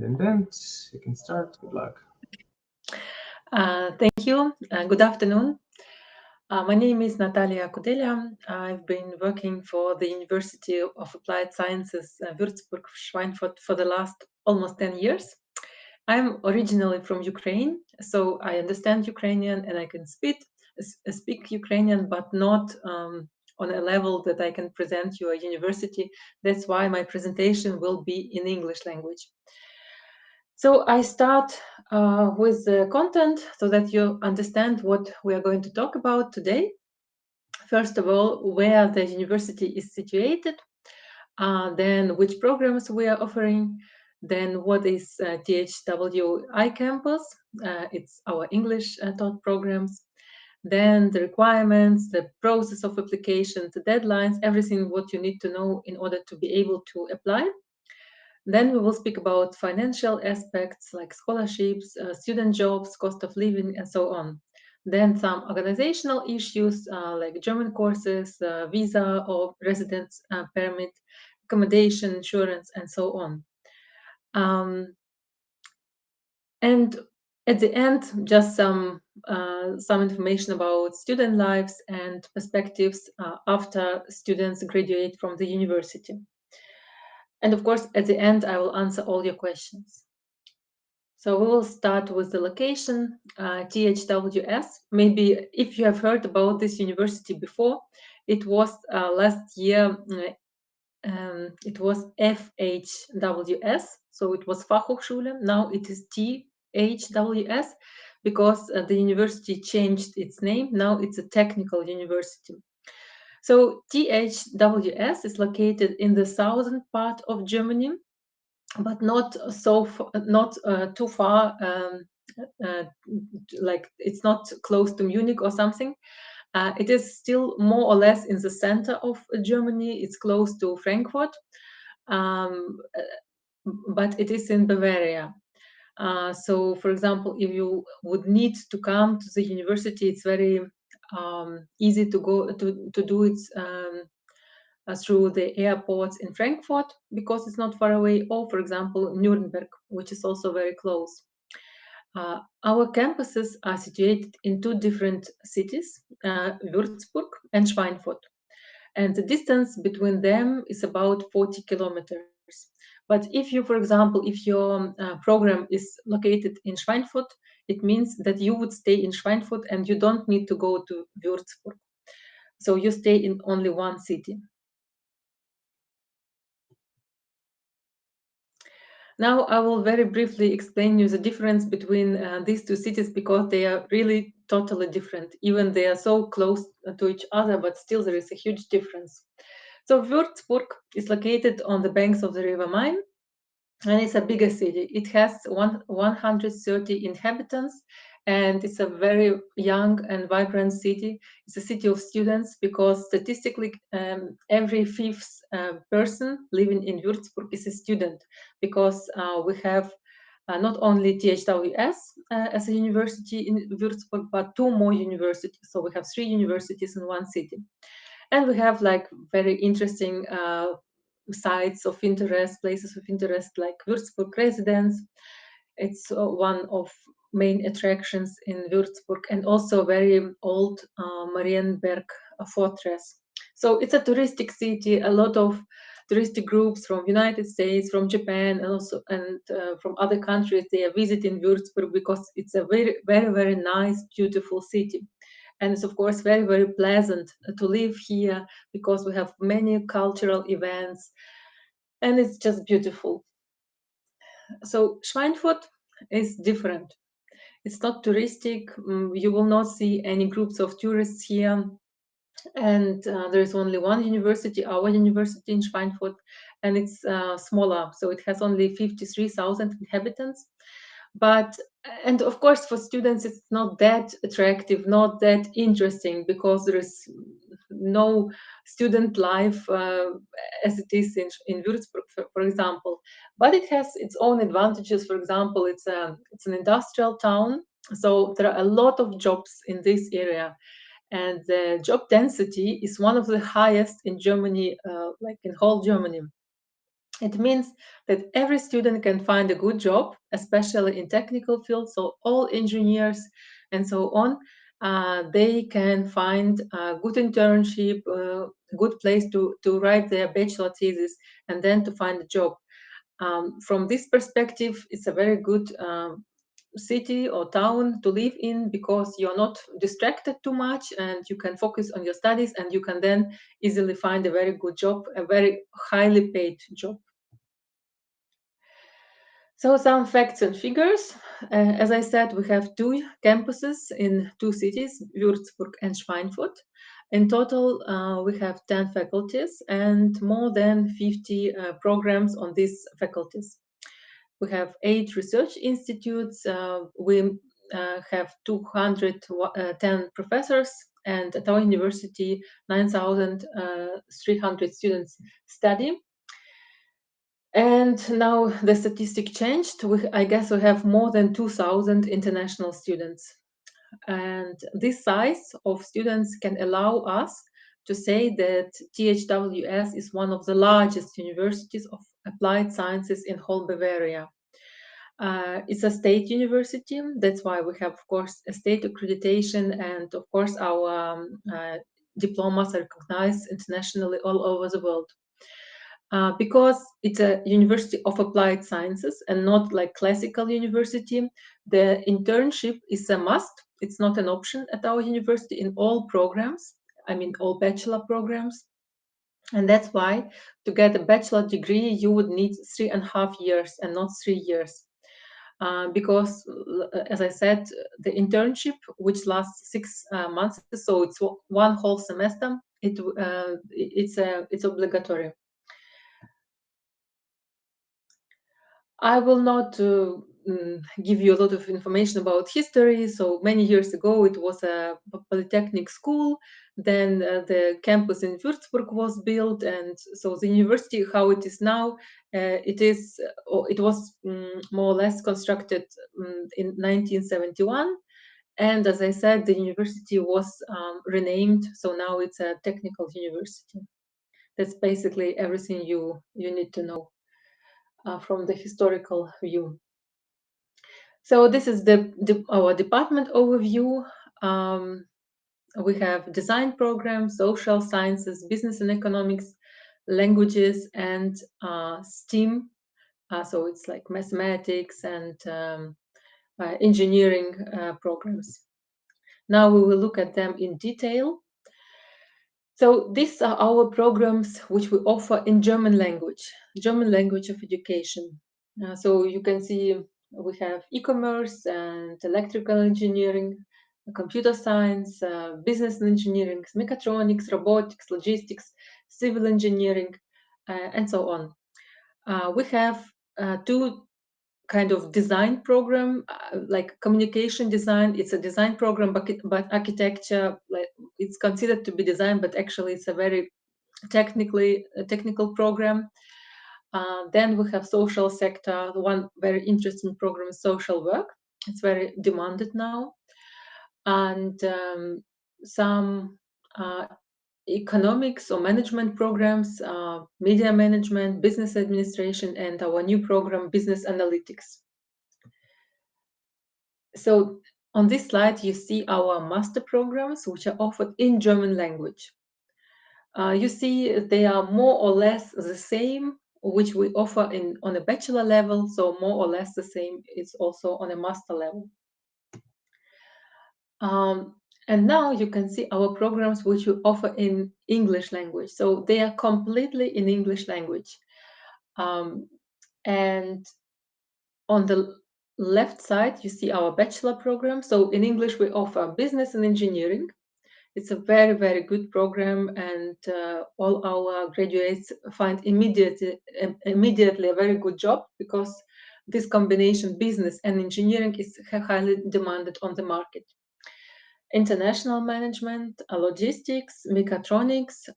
Indent, you can start. Good luck. Thank you. Good afternoon. My name is Natalia Kudelia. I've been working for the University of Applied Sciences, Würzburg-Schweinfurt for the last almost 10 years. I'm originally from Ukraine, so I understand Ukrainian and I can speak Ukrainian, but not on a level that I can present you a university. That's why my presentation will be in English language. So I start with the content so that you understand what we are going to talk about today. First of all, where the university is situated, then which programs we are offering, then what is THWI campus, it's our English taught programs, then the requirements, the process of application, the deadlines, everything what you need to know in order to be able to apply. Then we will speak about financial aspects like scholarships, student jobs, cost of living, and so on. Then some organizational issues like German courses, visa or residence permit, accommodation, insurance, and so on. And at the end, just some information about student lives and perspectives after students graduate from the university. And of course, at the end, I will answer all your questions. So we will start with the location, THWS. Maybe if you have heard about this university before, it was last year, it was FHWS, so it was Fachhochschule. Now it is THWS because the university changed its name. Now it's a technical university. So THWS is located in the southern part of Germany, but not too far. Like it's not close to Munich or something. It is still more or less in the center of Germany. It's close to Frankfurt, but it is in Bavaria. So, for example, if you would need to come to the university, it's very easy to go to do it through the airports in Frankfurt because it's not far away, or for example, Nuremberg, which is also very close. Our campuses are situated in two different cities, Würzburg and Schweinfurt. And the distance between them is about 40 kilometers. But if you, for example, if your program is located in Schweinfurt, it means that you would stay in Schweinfurt and you don't need to go to Würzburg. So you stay in only one city. Now I will very briefly explain you the difference between these two cities because they are really totally different. Even they are so close to each other, but still there is a huge difference. So Würzburg is located on the banks of the River Main, and it's a bigger city. It has 130 inhabitants, and it's a very young and vibrant city. It's a city of students because statistically every fifth person living in Würzburg is a student because we have not only THWS as a university in Würzburg, but two more universities. So we have 3 universities in one city. And we have like very interesting sites of interest, places of interest like Würzburg residence. It's one of main attractions in Würzburg, and also very old Marienberg fortress. So it's a touristic city. A lot of touristic groups from United States, from Japan, and also from other countries, they are visiting Würzburg because it's a very, very, very nice, beautiful city. And it's of course very, very pleasant to live here because we have many cultural events and it's just beautiful. So Schweinfurt is different. It's not touristic. You will not see any groups of tourists here. And there is only one university, our university in Schweinfurt, and it's smaller. So it has only 53,000 inhabitants. And of course, for students, it's not that attractive, not that interesting, because there is no student life as it is in Würzburg, for example. But it has its own advantages. For example, it's an industrial town, so there are a lot of jobs in this area. And the job density is one of the highest in Germany, like in whole Germany. It means that every student can find a good job, especially in technical fields. So all engineers and so on, they can find a good internship, good place to write their bachelor thesis, and then to find a job. From this perspective, it's a very good city or town to live in, because you're not distracted too much and you can focus on your studies, and you can then easily find a very good job, a very highly paid job. So some facts and figures. As I said, we have 2 campuses in 2 cities, Würzburg and Schweinfurt. In total, we have 10 faculties and more than 50 programs on these faculties. We have 8 research institutes. We have 210 professors, and at our university, 9,300 students study. And now the statistic changed. I guess we have more than 2,000 international students. And this size of students can allow us to say that THWS is one of the largest universities of applied sciences in whole Bavaria. It's a state university. That's why we have, of course, a state accreditation, and of course our diplomas are recognized internationally all over the world. Because it's a university of applied sciences and not like classical university, the internship is a must. It's not an option at our university in all programs, I mean all bachelor programs. And that's why to get a bachelor degree, you would need 3.5 years and not 3 years. Because, as I said, the internship, which lasts 6 months, so it's one whole semester, it's obligatory. I will not give you a lot of information about history. So many years ago, it was a polytechnic school. Then the campus in Würzburg was built, and so the university, how it is now, it was more or less constructed in 1971. And as I said, the university was renamed, so now it's a technical university. That's basically everything you need to know from the historical view. So this is our department overview. We have design programs, social sciences, business and economics, languages, and STEAM. So it's like mathematics and engineering programs. Now we will look at them in detail. So these are our programs which we offer in German language of education. So you can see we have e-commerce and electrical engineering, computer science, business and engineering, mechatronics, robotics, logistics, civil engineering, and so on. We have 2 kind of design program, like communication design. It's a design program, but architecture, like, it's considered to be design, but actually it's a very technical program. Then we have social sector. One very interesting program is social work. It's very demanded now. And some economics or management programs, media management, business administration, and our new program, business analytics. So on this slide, you see our master programs, which are offered in German language. You see they are more or less the same, which we offer on a bachelor level, so more or less the same is also on a master level. And now you can see our programs which we offer in English language. So they are completely in English language. And on the left side, you see our bachelor program. So in English, we offer business and engineering. It's a very, very good program, and all our graduates find immediately a very good job, because this combination, business and engineering, is highly demanded on the market. International management, logistics, mechatronics,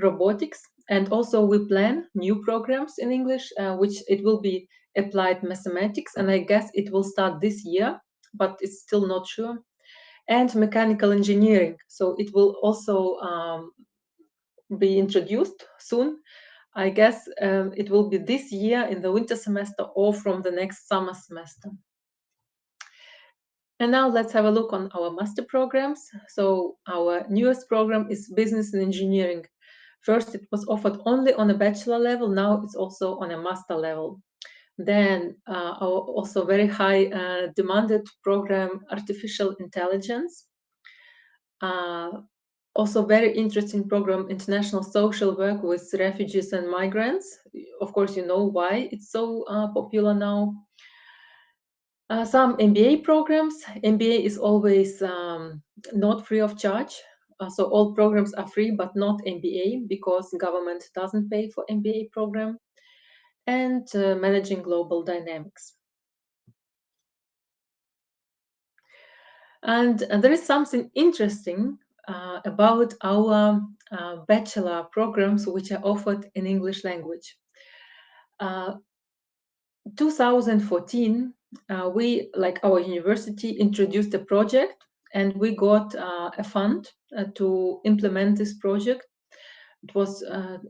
robotics, and also we plan new programs in English, which it will be applied mathematics, and I guess it will start this year, but it's still not sure. And mechanical engineering, so it will also be introduced soon. I guess it will be this year in the winter semester or from the next summer semester. And now let's have a look on our master programs. So our newest program is Business and Engineering. First, it was offered only on a bachelor level. Now it's also on a master level. Then our also very high demanded program, Artificial Intelligence. Also very interesting program, International Social Work with Refugees and Migrants. Of course, you know why it's so popular now. Some MBA programs. MBA is always not free of charge. So all programs are free, but not MBA because government doesn't pay for MBA program. And Managing Global Dynamics. And there is something interesting about our bachelor programs which are offered in English language. 2014, we, like our university, introduced a project and we got a fund to implement this project. It was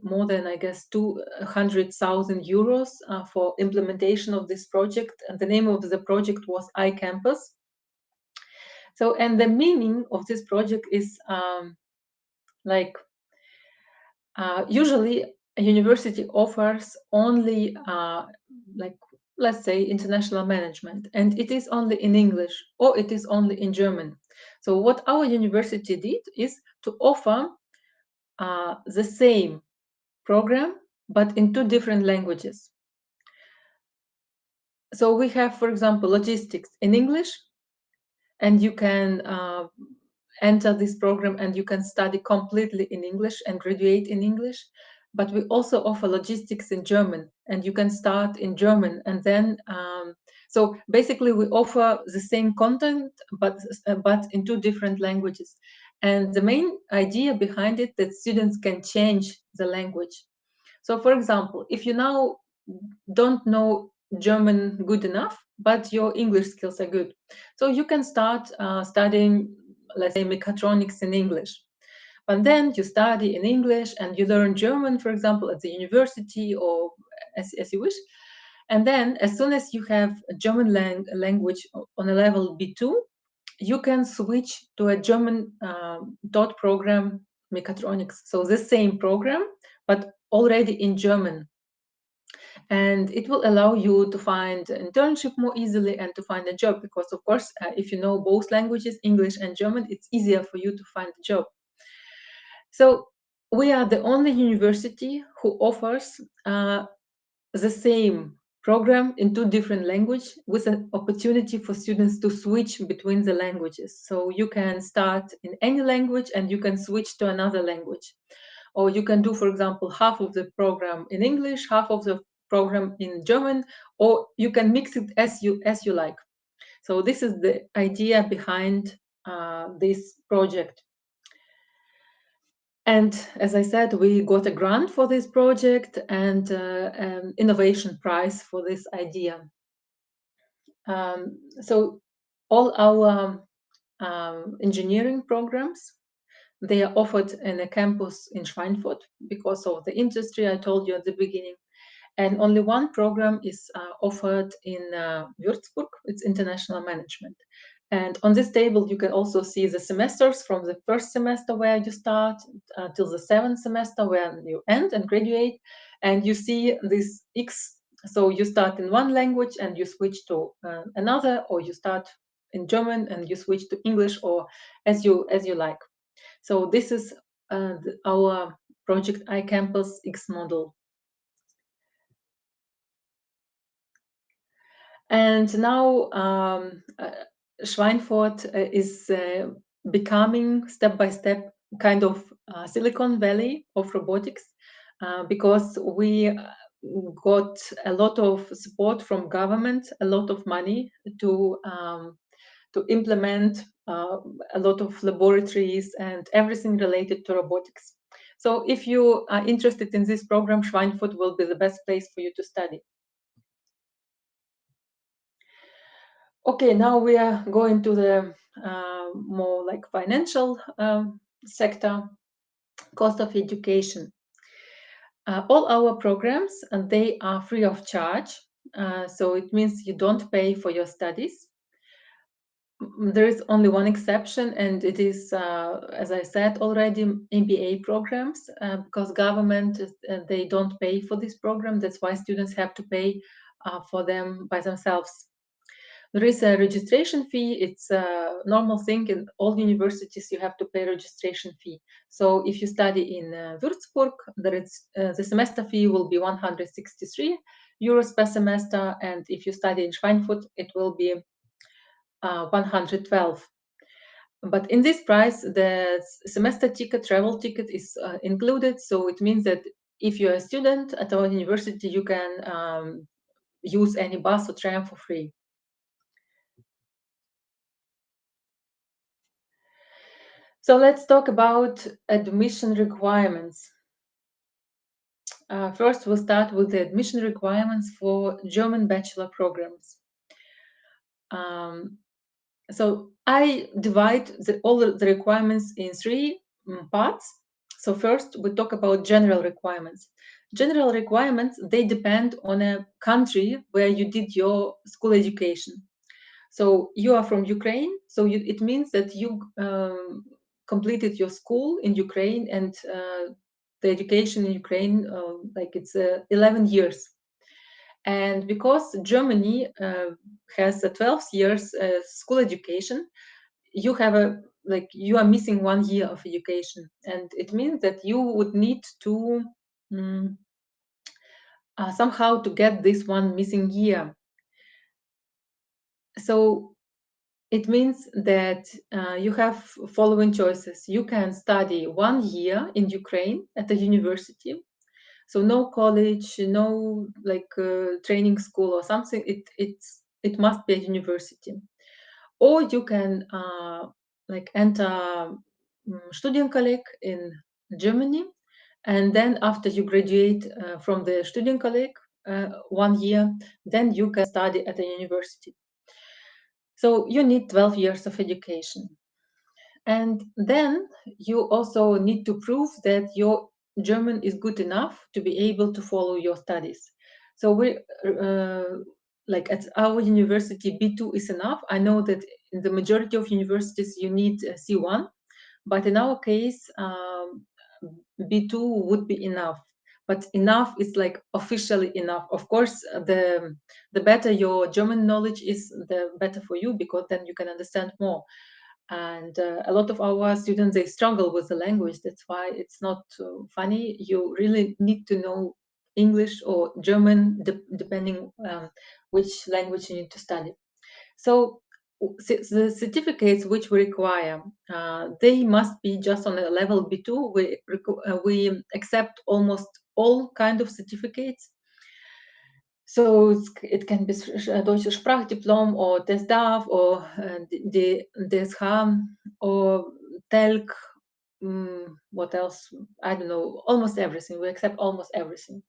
more than, I guess, 200,000 euros for implementation of this project. And the name of the project was iCampus. So, and the meaning of this project is usually a university offers only let's say international management, and it is only in English or it is only in German. So what our university did is to offer the same program but in 2 different languages. So we have, for example, logistics in English, and you can enter this program and you can study completely in English and graduate in English. But we also offer logistics in German, and you can start in German. And then, so basically we offer the same content, but in 2 different languages. And the main idea behind it that students can change the language. So for example, if you now don't know German good enough, but your English skills are good, so you can start studying, let's say, mechatronics in English. But then you study in English and you learn German, for example, at the university or as you wish. And then as soon as you have a German language on a level B2, you can switch to a German dot program, mechatronics. So the same program, but already in German. And it will allow you to find an internship more easily and to find a job, because of course, if you know both languages, English and German, it's easier for you to find a job. So we are the only university who offers the same program in 2 different languages with an opportunity for students to switch between the languages. So you can start in any language and you can switch to another language. Or you can do, for example, half of the program in English, half of the program in German, or you can mix it as you like. So this is the idea behind this project. And as I said, we got a grant for this project and an innovation prize for this idea. So all our engineering programs, they are offered in a campus in Schweinfurt because of the industry I told you at the beginning. And only one program is offered in Würzburg. It's international management. And on this table, you can also see the semesters from the first semester where you start till the 7th semester where you end and graduate. And you see this X. So you start in one language and you switch to another, or you start in German and you switch to English, or as you like. So this is our project iCampus X model. And now Schweinfurt is becoming step by step kind of Silicon Valley of robotics because we got a lot of support from government, a lot of money to implement a lot of laboratories and everything related to robotics. So if you are interested in this program, Schweinfurt will be the best place for you to study. Okay, now we are going to the more like financial sector, cost of education. All our programs, they are free of charge. So it means you don't pay for your studies. There is only one exception, and it is, as I said already, MBA programs, because government, they don't pay for this program. That's why students have to pay for them by themselves. There is a registration fee. It's a normal thing in all universities. You have to pay registration fee. So if you study in Würzburg, the semester fee will be 163 euros per semester, and if you study in Schweinfurt, it will be 112. But in this price, the semester ticket, travel ticket is included. So it means that if you're a student at our university, you can use any bus or tram for free. So let's talk about admission requirements. First, we'll start with the admission requirements for German bachelor programs. So I divide all the requirements in three parts. So first, we talk about general requirements. General requirements, they depend on a country where you did your school education. So you are from Ukraine, so it means that you completed your school in Ukraine, and the education in Ukraine, like it's 11 years. And because Germany has a 12 years school education, you have you are missing 1 year of education, and it means that you would need to somehow to get this one missing year. So it means that you have following choices. You can study 1 year in Ukraine at a university. So no college, no training school or something. It must be a university. Or you can enter Studienkolleg in Germany, and then after you graduate from the Studienkolleg 1 year, then you can study at a university. So you need 12 years of education. And then you also need to prove that your German is good enough to be able to follow your studies. So we, at our university, B2 is enough. I know that in the majority of universities you need C1, but in our case, B2 would be enough. But enough is like officially enough. Of course, the better your German knowledge is, the better for you, because then you can understand more. And a lot of our students, they struggle with the language. That's why it's not funny. You really need to know English or German, depending which language you need to study. So the certificates which we require, they must be just on a level B2. We accept almost all kind of certificates. So it can be Deutsche Sprachdiplom or THWS or DSH or TELC. What else? I don't know. Almost everything. We accept almost everything.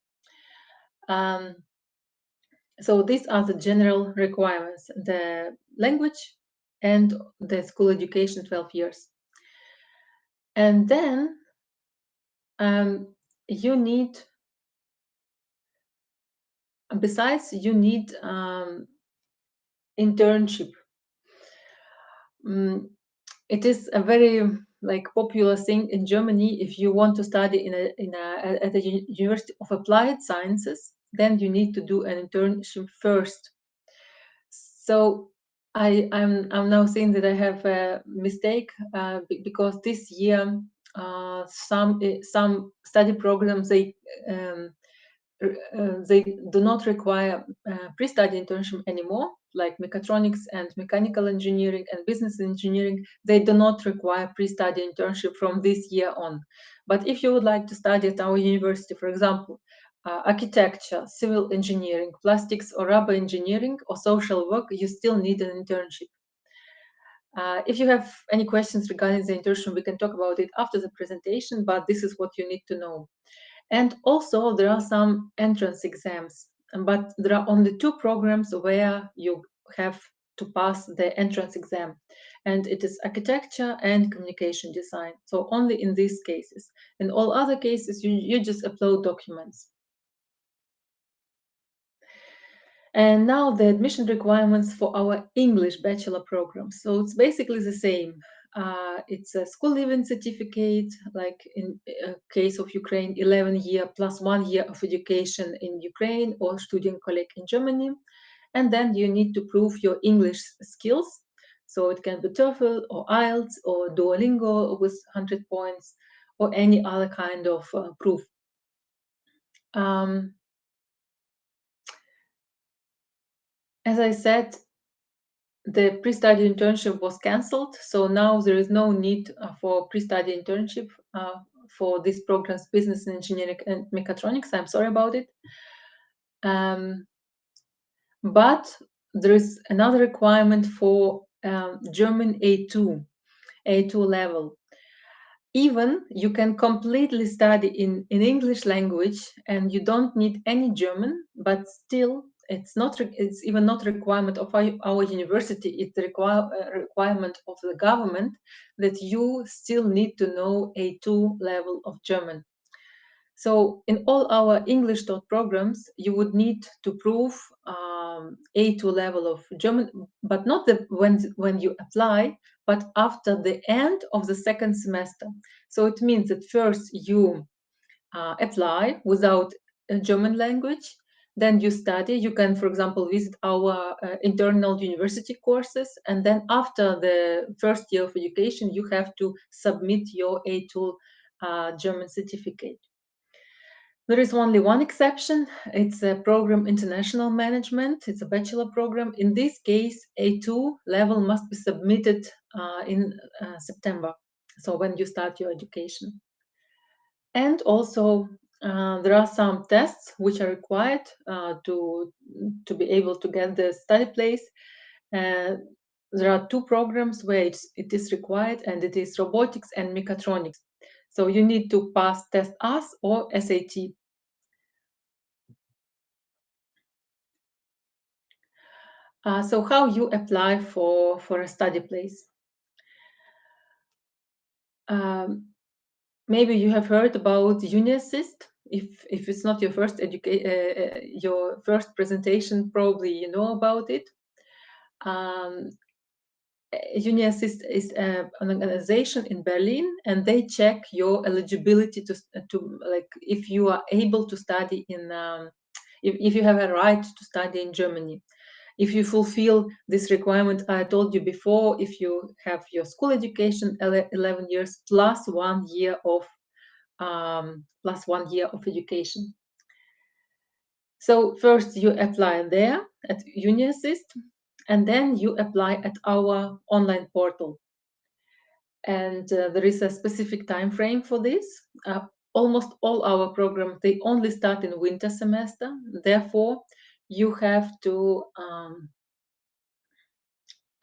So these are the general requirements: the language and the school education, 12 years. And then you need, besides, you need internship. It is a very popular thing in Germany. If you want to study at a University of Applied Sciences, then you need to do an internship first. So I'm now saying that I have a mistake because this year some study programs, they do not require pre-study internship anymore, like mechatronics and mechanical engineering and business engineering. They do not require pre-study internship from this year on. But if you would like to study at our university, for example, architecture, civil engineering, plastics or rubber engineering, or social work, you still need an internship. If you have any questions regarding the internship, we can talk about it after the presentation, but this is what you need to know. And also there are some entrance exams, but there are only 2 programs where you have to pass the entrance exam. And it is architecture and communication design. So only in these cases. In all other cases, you just upload documents. And now the admission requirements for our English bachelor program. So it's basically the same. It's a school leaving certificate, like in case of Ukraine, 11 year plus 1 year of education in Ukraine or Studienkolleg in Germany. And then you need to prove your English skills. So it can be TOEFL or IELTS or Duolingo with 100 points or any other kind of proof. As I said, the pre-study internship was cancelled, so now there is no need for pre-study internship for these programs, business and engineering and mechatronics. I'm sorry about it. But there is another requirement for German A2 level. Even you can completely study in English language and you don't need any German, but still it's even not a requirement of our university. It's a requirement of the government that you still need to know A2 level of German. So in all our English taught programs, you would need to prove A2 level of German, but not when you apply, but after the end of the second semester. So it means that first you apply without German language, then you study. You can, for example, visit our internal university courses, and then after the first year of education, you have to submit your A2 German certificate. There is only one exception. It's a program international management. It's a bachelor program. In this case, A2 level must be submitted in September. So when you start your education. And also there are some tests which are required to be able to get the study place. There are two programs where it is required, and it is robotics and mechatronics. So you need to pass test AS or SAT. So how you apply for a study place? Maybe you have heard about Uni Assist. If it's not your first your first presentation, probably you know about it. Uni Assist is an organization in Berlin, and they check your eligibility to like if you are able to study in if you have a right to study in Germany. If you fulfill this requirement I told you before, if you have your school education 11 years plus 1 year of education. So first you apply there at Uni Assist, and then you apply at our online portal. And there is a specific time frame for this. Almost all our programs, they only start in winter semester. Therefore, you have to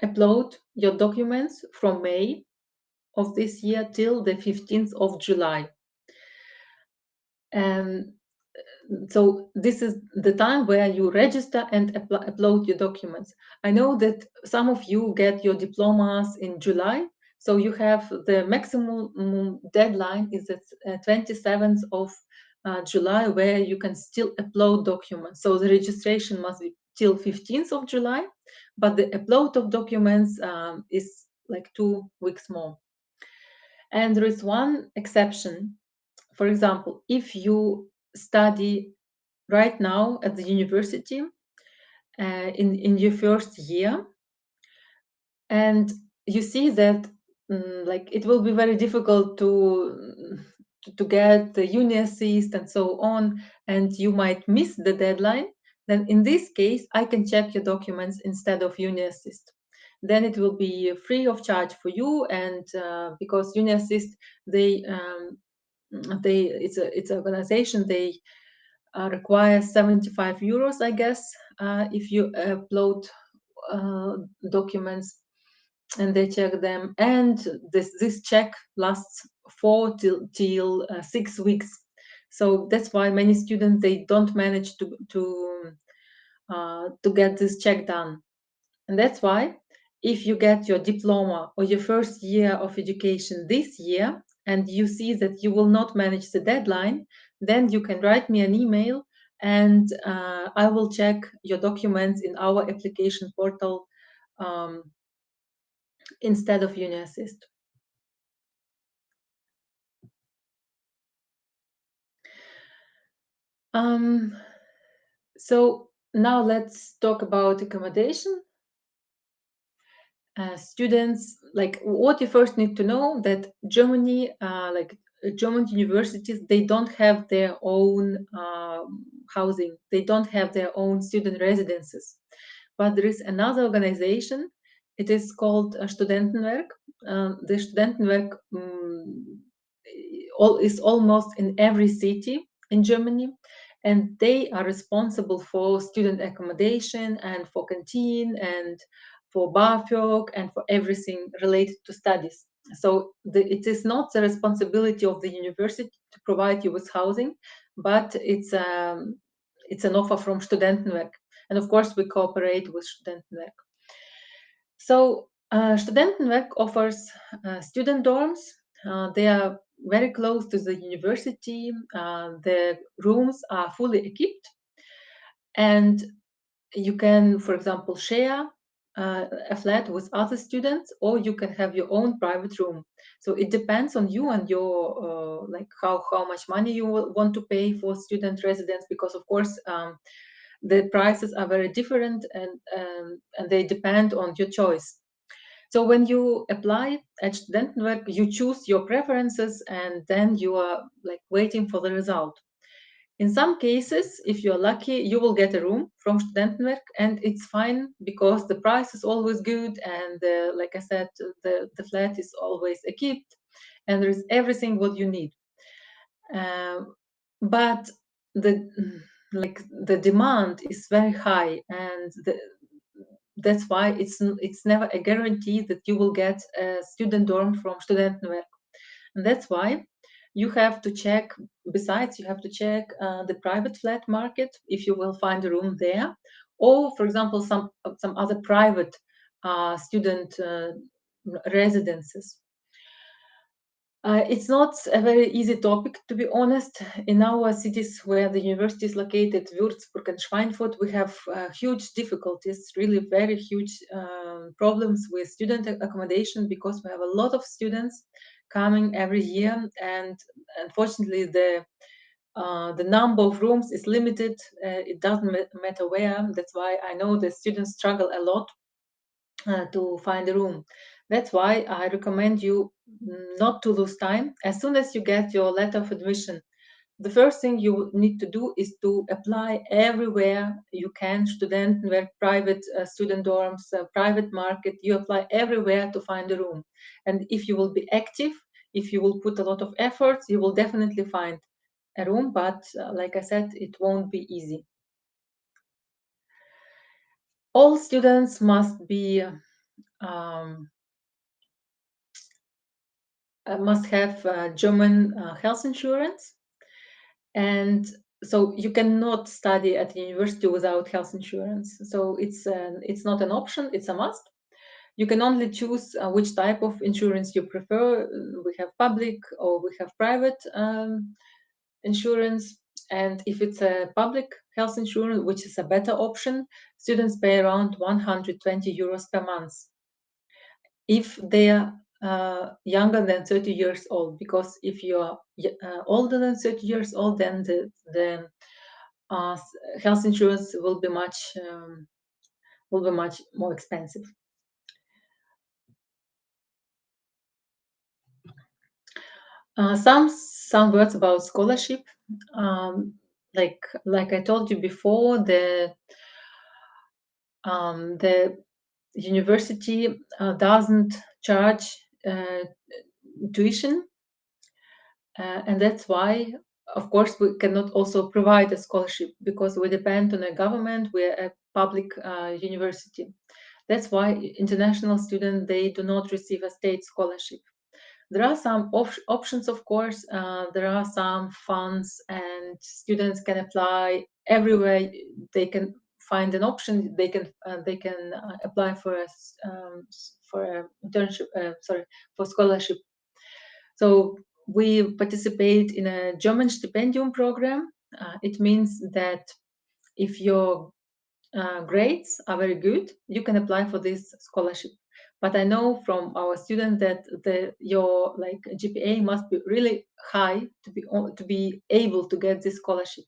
upload your documents from May of this year till the 15th of July. And so this is the time where you register and upload your documents. I know that some of you get your diplomas in July, so you have the maximum deadline is the 27th of July, where you can still upload documents. So the registration must be till 15th of July, but the upload of documents is like 2 weeks more. And there is one exception. For example, if you study right now at the university in your first year, and you see that like it will be very difficult to get the Uni Assist and so on, and you might miss the deadline, then in this case I can check your documents instead of Uni Assist. Then it will be free of charge for you, and because Uni Assist it's an organization, they require 75 euros, I guess, if you upload documents and they check them. And this check lasts 4 till 6 weeks. So that's why many students, they don't manage to get this check done. And that's why if you get your diploma or your first year of education this year and you see that you will not manage the deadline, then you can write me an email and I will check your documents in our application portal instead of Uni Assist. So now let's talk about accommodation. Students, like what you first need to know that Germany, like German universities, they don't have their own housing. They don't have their own student residences. But there is another organization. It is called Studentenwerk. The Studentenwerk is almost in every city in Germany. And they are responsible for student accommodation and for canteen and for BAföG and for everything related to studies. So it is not the responsibility of the university to provide you with housing, but it's an offer from Studentenwerk. And of course, we cooperate with Studentenwerk. So Studentenwerk offers student dorms. They are very close to the university. The rooms are fully equipped. And you can, for example, share a flat with other students, or you can have your own private room. So it depends on you and your like how much money you want to pay for student residence, because of course the prices are very different and they depend on your choice. So when you apply at Studentenwerk, you choose your preferences and then you are like waiting for the result. In some cases, if you're lucky, you will get a room from Studentenwerk, and it's fine because the price is always good, and like I said, the flat is always equipped, and there is everything what you need. But the demand is very high, and that's why it's never a guarantee that you will get a student dorm from Studentenwerk, and that's why you have to check. Besides, you have to check the private flat market if you will find a room there, or for example, some other private student residences. It's not a very easy topic, to be honest. In our cities where the university is located, Würzburg and Schweinfurt, we have huge difficulties, really very huge problems with student accommodation, because we have a lot of students coming every year, and unfortunately the number of rooms is limited. It doesn't matter where. That's why I know the students struggle a lot to find a room. That's why I recommend you not to lose time. As soon as you get your letter of admission, the first thing you need to do is to apply everywhere you can. Studentenwerk, private student dorms, private market. You apply everywhere to find a room. And if you will be active, if you will put a lot of efforts, you will definitely find a room. But like I said, it won't be easy. All students must be must have German health insurance, and so you cannot study at the university without health insurance. So it's not an option; it's a must. You can only choose which type of insurance you prefer. We have public or we have private insurance, and if it's a public health insurance, which is a better option, students pay around 120 euros per month if they are younger than 30 years old, because if you are older than 30 years old, then the health insurance will be much more expensive. Some words about scholarship. Like I told you before, the university doesn't charge tuition, and that's why, of course, we cannot also provide a scholarship because we depend on a government. We're a public university. That's why international students, they do not receive a state scholarship. There are some options, of course. There are some funds, and students can apply everywhere they can find an option, they can apply for a internship, for scholarship. So we participate in a German Stipendium program. It means that if your grades are very good, you can apply for this scholarship. But I know from our students that your GPA must be really high to be able to get this scholarship.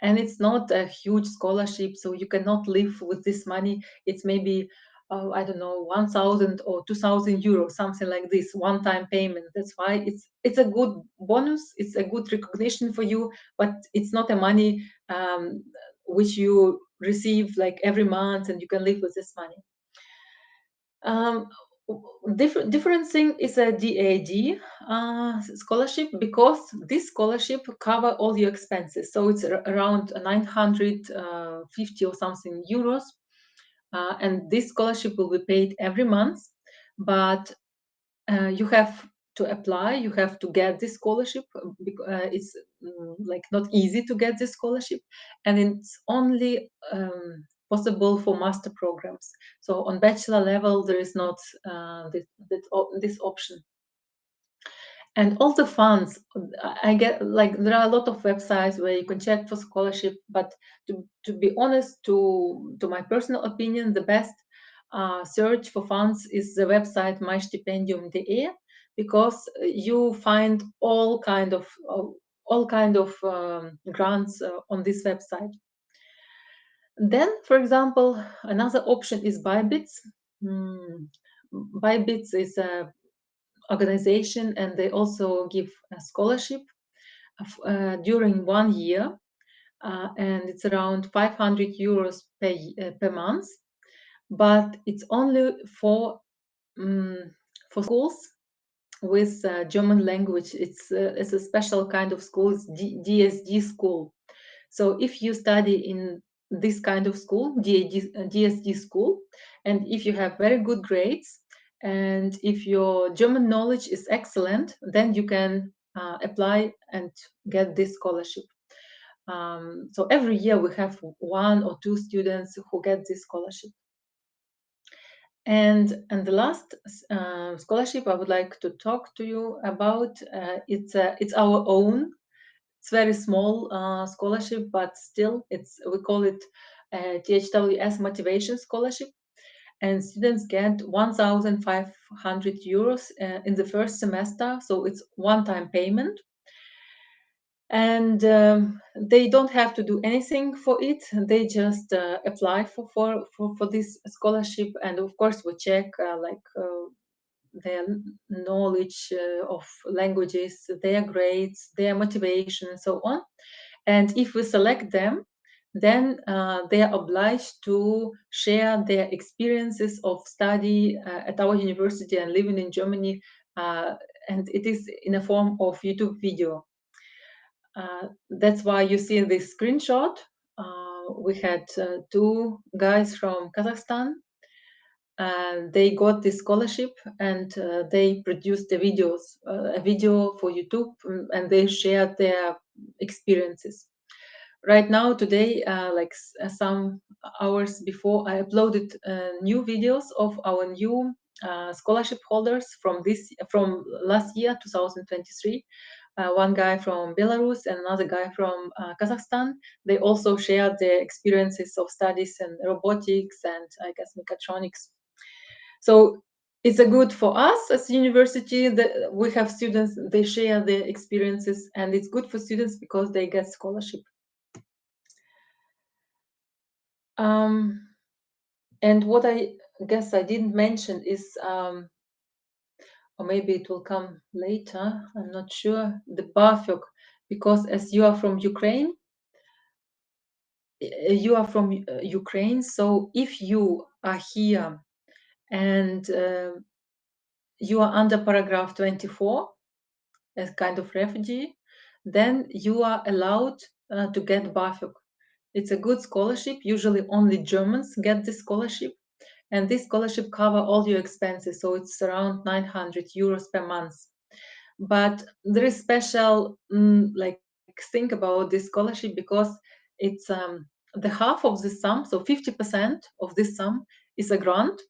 And it's not a huge scholarship, so you cannot live with this money. It's maybe I don't know, 1,000 or 2,000 euros, something like this, one-time payment. That's why it's a good bonus. It's a good recognition for you, but it's not a money which you receive like every month and you can live with this money. Different thing is a DAD scholarship, because this scholarship cover all your expenses. So it's around 950 or something euros. And this scholarship will be paid every month, but you have to apply, you have to get this scholarship. It's like not easy to get this scholarship, and it's only possible for master programs. So on bachelor level, there is not this option. And all the funds, I get, like, there are a lot of websites where you can check for scholarship, but to be honest, to my personal opinion, the best search for funds is the website mystipendium.de, because you find all kind of grants on this website. Then, for example, another option is Bybits. Bybits is a organization, and they also give a scholarship during 1 year, and it's around 500 euros per month, but it's only for schools with German language. It's a special kind of school, it's DSD school. So if you study in this kind of school, DSD school, and if you have very good grades, and if your German knowledge is excellent, then you can apply and get this scholarship. So every year we have 1 or 2 students who get this scholarship. And the last scholarship I would like to talk to you about, it's our own. It's very small scholarship, but still, we call it THWS Motivation Scholarship, and students get 1,500 euros in the first semester. So it's one-time payment, and they don't have to do anything for it. They just apply for this scholarship, and of course we check their knowledge of languages, their grades, their motivation, and so on. And if we select them, then they are obliged to share their experiences of study at our university and living in Germany, and it is in a form of YouTube video. That's why you see this screenshot. We had 2 guys from Kazakhstan. They got this scholarship, and they produced a video for YouTube, and they shared their experiences. Right now, today, some hours before, I uploaded new videos of our new scholarship holders from last year, 2023. One guy from Belarus and another guy from Kazakhstan. They also shared their experiences of studies in robotics and, I guess, mechatronics. So it's a good for us as a university that we have students, they share their experiences, and it's good for students because they get scholarship. And what I guess I didn't mention is, or maybe it will come later, I'm not sure, the BAföG, because as you are from Ukraine, so if you are here and you are under paragraph 24 as kind of refugee, then you are allowed to get BAföG. It's a good scholarship. Usually only Germans get this scholarship, and this scholarship cover all your expenses, so it's around 900 euros per month. But there is special thing about this scholarship, because it's the half of the sum, so 50% of this sum is a grant,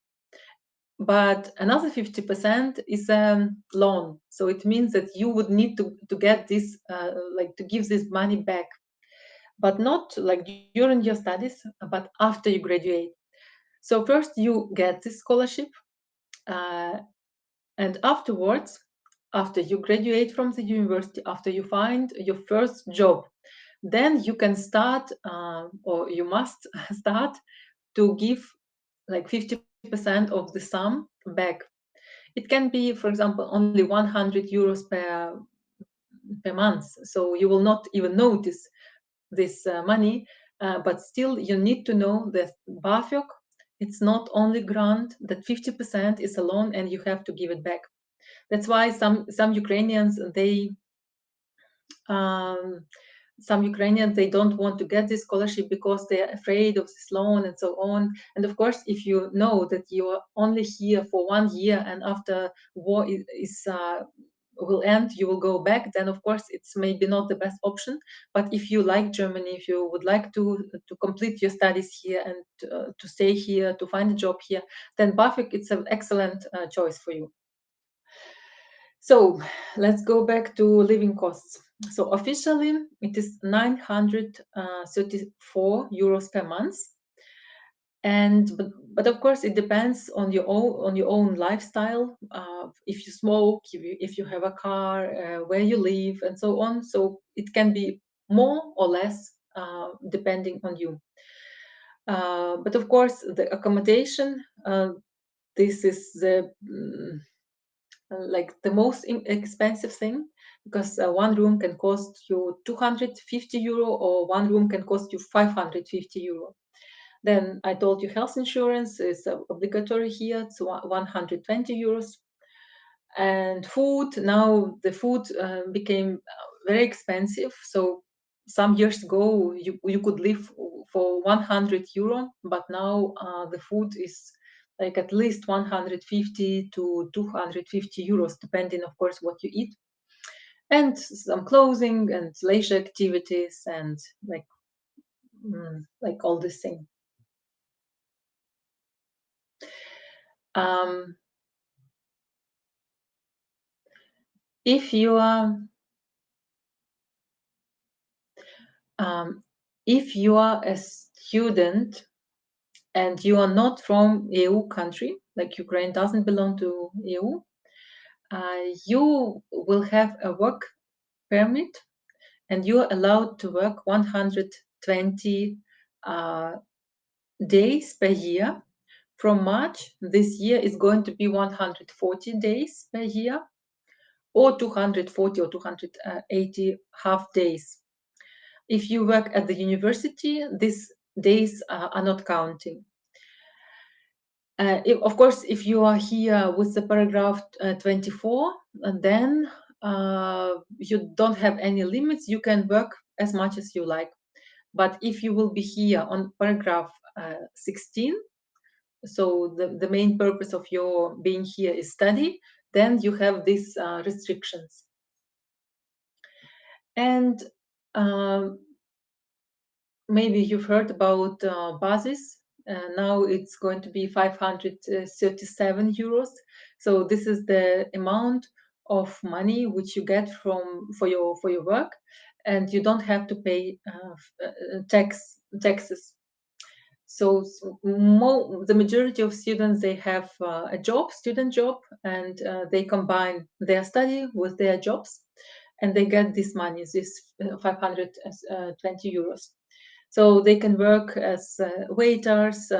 but another 50% is a loan. So it means that you would need to get this, like to give this money back, but not like during your studies, but after you graduate. So first you get this scholarship, and afterwards, after you graduate from the university, after you find your first job, then you can start, or you must start to give like 50% of the sum back. It can be, for example, only 100 euros per month. So you will not even notice this money, but still you need to know that BAföG, it's not only grant, that 50% is a loan and you have to give it back. That's why some Ukrainians, some Ukrainians, they don't want to get this scholarship because they're afraid of this loan and so on. And of course, if you know that you are only here for 1 year and after war will end, you will go back, then of course it's maybe not the best option. But if you like Germany, if you would like to complete your studies here and to stay here, to find a job here, then BAföG, it's an excellent choice for you. So let's go back to living costs. So officially it is 934 euros per month, and but of course it depends on your own lifestyle. If you smoke, if you have a car, where you live, and so on. So it can be more or less depending on you. But of course the accommodation, this is the like the most expensive thing, because one room can cost you 250 euro or one room can cost you 550 euro. Then I told you health insurance is obligatory here, it's 120 euros. And food, now the food became very expensive. So some years ago you could live for 100 euro, but now the food is like at least 150 to 250 euros, depending, of course, what you eat. And some clothing and leisure activities and like all this thing. If you are a student and you are not from EU country, like Ukraine doesn't belong to EU, you will have a work permit and you are allowed to work 120 days per year. From March this year is going to be 140 days per year, or 240 or 280 half days. If you work at the university, these days are not counting. Of course, if you are here with the paragraph 24, then you don't have any limits. You can work as much as you like. But if you will be here on paragraph 16, so the main purpose of your being here is study, then you have these restrictions. And maybe you've heard about basis. Now it's going to be 537 euros. So this is the amount of money which you get for your work, and you don't have to pay taxes. So the majority of students, they have a job, student job, and they combine their study with their jobs, and they get this money, this 520 euros. So they can work as waiters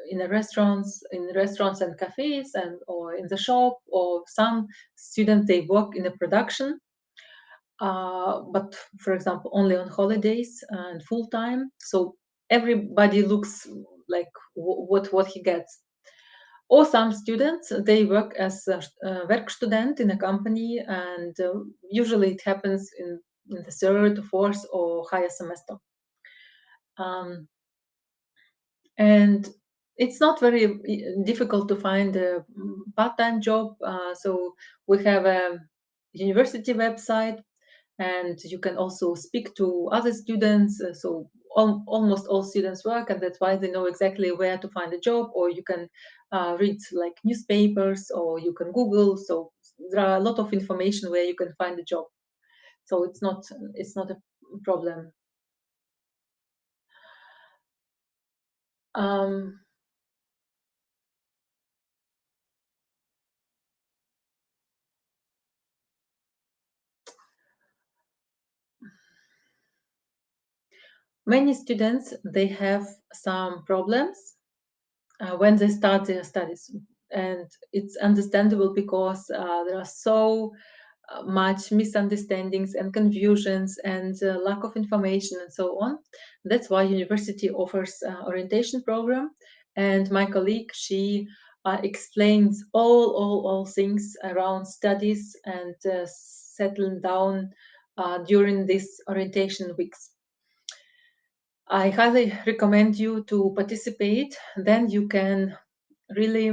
in restaurants and cafes, or in the shop, or some students, they work in a production, but for example only on holidays and full time. So everybody looks like what he gets. Or some students, they work as a Werkstudent in a company, and usually it happens in the third, fourth, or higher semester. And it's not very difficult to find a part-time job. So we have a university website, and you can also speak to other students. So almost all students work, and that's why they know exactly where to find a job, or you can read like newspapers, or you can Google. So there are a lot of information where you can find a job. So it's not a problem. Many students, they have some problems when they start their studies, and it's understandable because there are so much misunderstandings and confusions and lack of information and so on. That's why university offers orientation program, and my colleague, she explains all things around studies and settling down during these orientation weeks. I highly recommend you to participate. Then you can really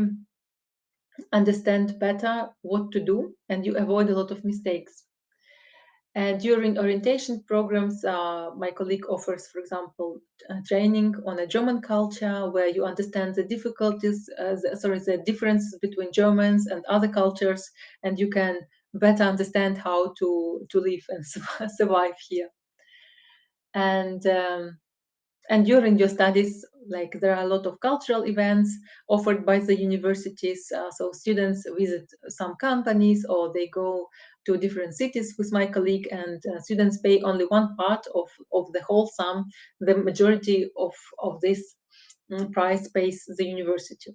understand better what to do, and you avoid a lot of mistakes. And during orientation programs, my colleague offers, for example, training on a German culture, where you understand the difficulties, the difference between Germans and other cultures, and you can better understand how to live and survive here. And during your studies, like, there are a lot of cultural events offered by the universities. So students visit some companies, or they go to different cities with my colleague, and students pay only one part of the whole sum. The majority of this price pays the university.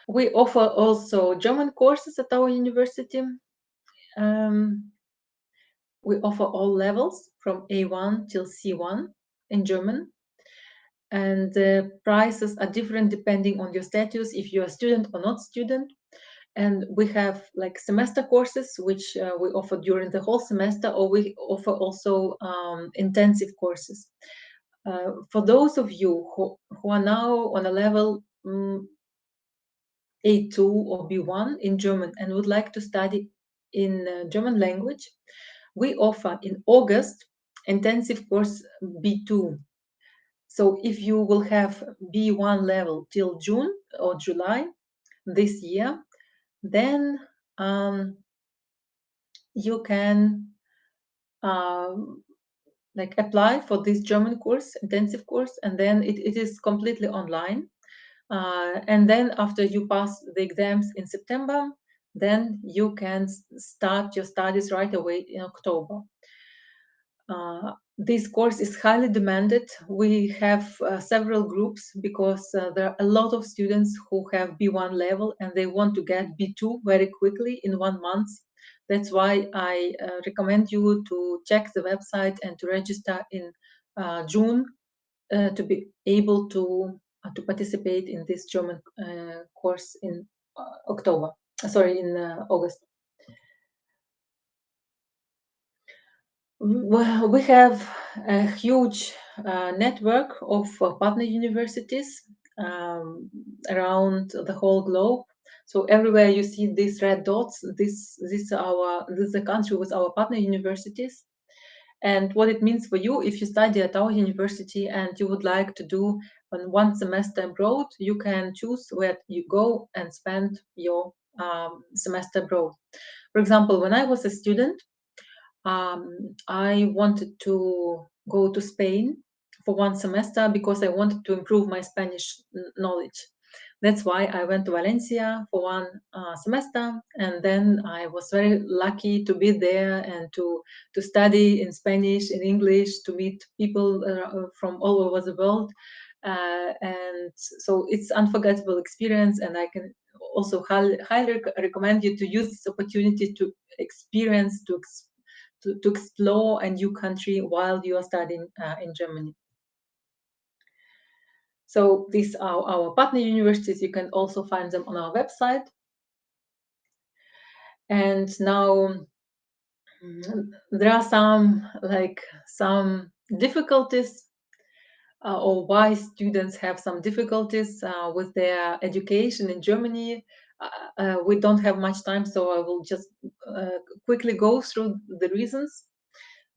We offer also German courses at our university. We offer all levels from A1 till C1 in German. And the prices are different depending on your status, if you're a student or not student. And we have like semester courses, which we offer during the whole semester, or we offer also intensive courses. For those of you who are now on a level A2 or B1 in German and would like to study in German language, we offer in August intensive course B2. So if you will have B1 level till June or July this year, then you can like apply for this German course, intensive course, and then it is completely online. And then after you pass the exams in September, then you can start your studies right away in October. This course is highly demanded. We have several groups because there are a lot of students who have B1 level and they want to get B2 very quickly in 1 month. That's why I recommend you to check the website and to register in June to be able to participate in this German course in August. Well, we have a huge network of partner universities around the whole globe. So everywhere you see these red dots, this is the country with our partner universities. And what it means for you, if you study at our university and you would like to do one semester abroad, you can choose where you go and spend your semester abroad. For example, when I was a student, I wanted to go to Spain for one semester because I wanted to improve my Spanish knowledge. That's why I went to Valencia for one semester, and then I was very lucky to be there and to study in Spanish, in English, to meet people from all over the world. And so it's unforgettable experience, and I can also highly recommend you to use this opportunity to experience, to explore a new country while you are studying in Germany. So these are our partner universities. You can also find them on our website. And now there are some difficulties or why students have some difficulties with their education in Germany. We don't have much time, so I will just quickly go through the reasons.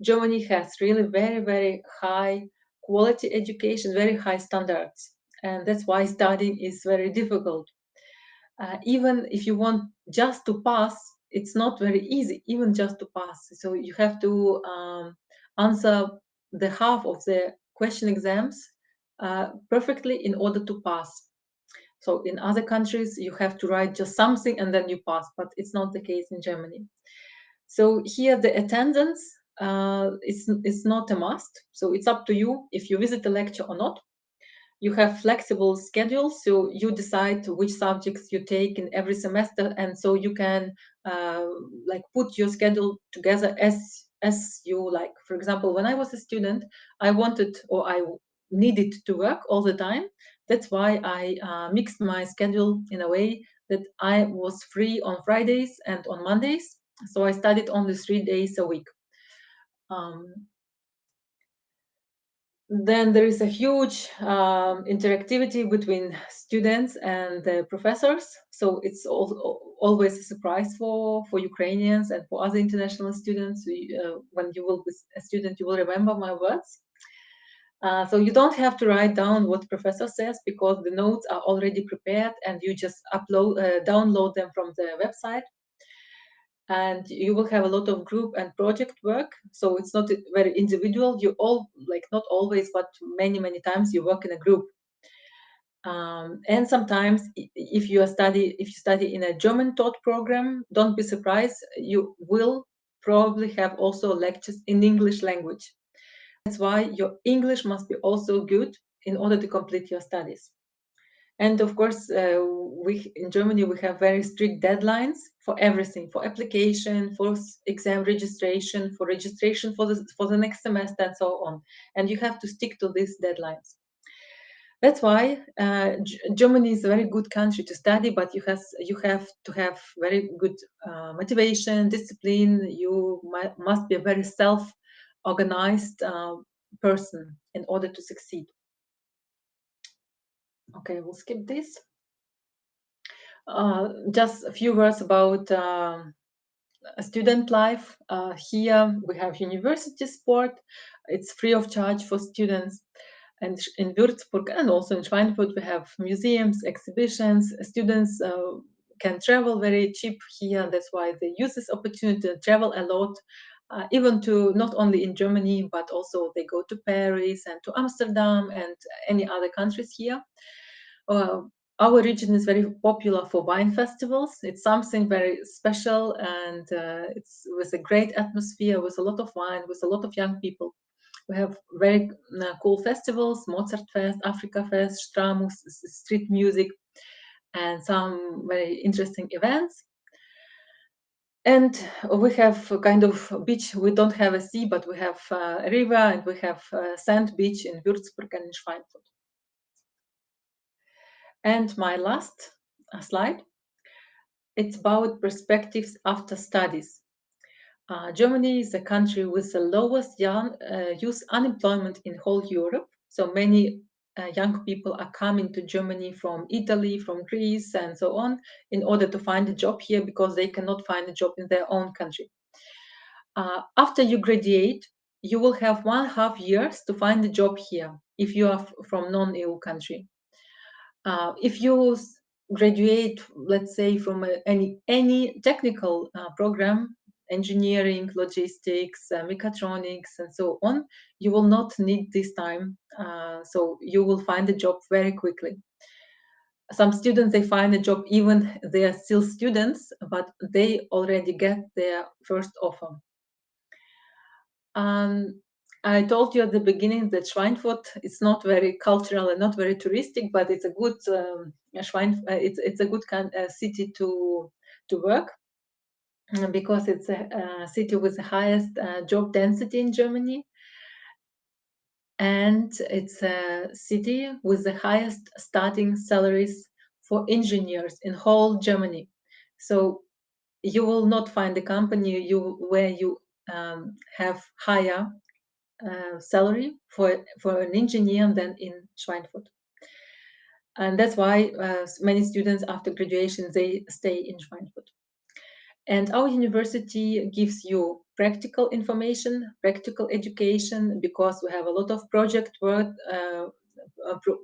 Germany has really very, very high quality education, very high standards. And that's why studying is very difficult. Even if you want just to pass, it's not very easy, even just to pass. So you have to answer the half of the question exams perfectly in order to pass. So in other countries, you have to write just something and then you pass, but it's not the case in Germany. So here the attendance is not a must. So it's up to you if you visit the lecture or not. You have flexible schedules, so you decide which subjects you take in every semester, and so you can like put your schedule together as you like. For example, when I was a student, I wanted or I needed to work all the time. That's why I mixed my schedule in a way that I was free on Fridays and on Mondays. So I studied only 3 days a week. Then there is a huge interactivity between students and the professors. So it's always a surprise for Ukrainians and for other international students. When you will be a student, you will remember my words. So you don't have to write down what professor says because the notes are already prepared and you just download them from the website. And you will have a lot of group and project work, so it's not very individual. You all, like, not always, but many times you work in a group. And sometimes if you study in a German taught program, don't be surprised, you will probably have also lectures in English language. That's why your English must be also good in order to complete your studies. And of course, in Germany, we have very strict deadlines for everything, for application, for exam registration, for registration for the next semester, and so on. And you have to stick to these deadlines. That's why Germany is a very good country to study, but you have to have very good motivation, discipline. You must be a very self-organized person in order to succeed. Okay, we'll skip this. Just a few words about student life. Here we have university sport. It's free of charge for students. And in Würzburg and also in Schweinfurt, we have museums, exhibitions. Students can travel very cheap here. That's why they use this opportunity to travel a lot, even to not only in Germany, but also they go to Paris and to Amsterdam and any other countries here. Our region is very popular for wine festivals. It's something very special, and it's with a great atmosphere, with a lot of wine, with a lot of young people. We have very cool festivals: Mozart Fest, Africa Fest, Stramus, street music, and some very interesting events. And we have a kind of beach. We don't have a sea, but we have a river, and we have a sand beach in Würzburg and in Schweinfurt. And my last slide, it's about perspectives after studies. Germany is a country with the lowest youth unemployment in whole Europe. So many young people are coming to Germany from Italy, from Greece, and so on, in order to find a job here because they cannot find a job in their own country. After you graduate, you will have 1.5 years to find a job here if you are from non-EU country. If you graduate, let's say, from any technical program, engineering, logistics, mechatronics, and so on, you will not need this time. So you will find a job very quickly. Some students, they find a job even they are still students, but they already get their first offer. I told you at the beginning that Schweinfurt is not very cultural and not very touristic, but it's a good it's a good city to work, because it's a city with the highest job density in Germany, and it's a city with the highest starting salaries for engineers in whole Germany. So you will not find a company where you have higher salary for an engineer than in Schweinfurt. And that's why many students after graduation, they stay in Schweinfurt. And our university gives you practical information, practical education, because we have a lot of project work,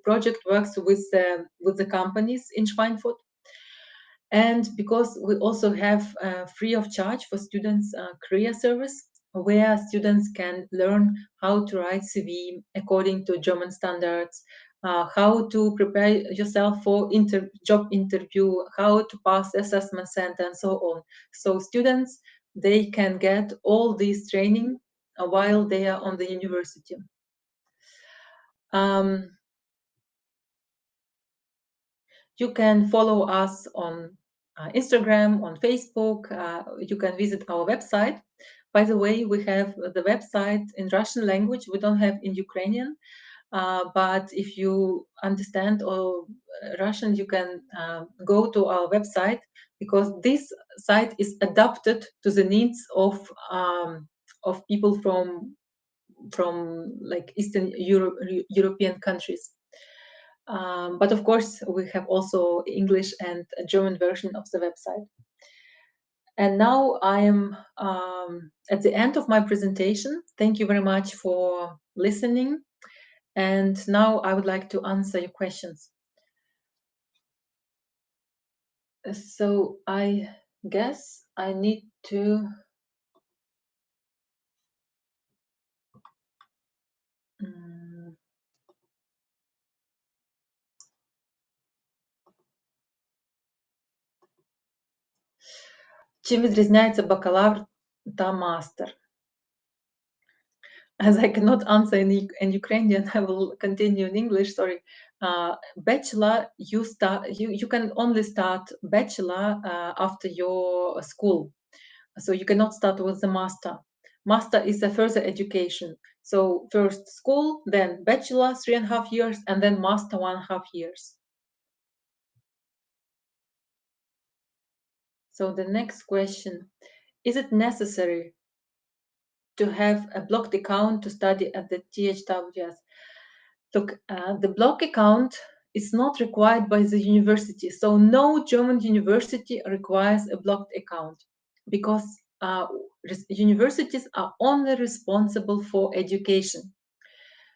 project works with the companies in Schweinfurt. And because we also have free of charge for students career service, where students can learn how to write CV according to German standards, how to prepare yourself for job interview, how to pass the assessment center, and so on. So students, they can get all this training while they are on the university. You can follow us on Instagram, on Facebook. You can visit our website. By the way, we have the website in Russian language. We don't have in Ukrainian. But if you understand Russian, you can go to our website, because this site is adapted to the needs of people from like Eastern European countries. But of course, we have also English and a German version of the website. And now I am at the end of my presentation. Thank you very much for listening. And now I would like to answer your questions. So I guess I need to чим відрізняється бакалавр та мастер? As I cannot answer in Ukrainian, I will continue in English. Sorry. Bachelor, you can only start bachelor after your school, so you cannot start with the master. Master is a further education. So first school, then bachelor 3.5 years, and then master 1.5 years. So the next question: is it necessary to have a blocked account to study at the THWS? Look, the block account is not required by the university. So no German university requires a blocked account, because universities are only responsible for education.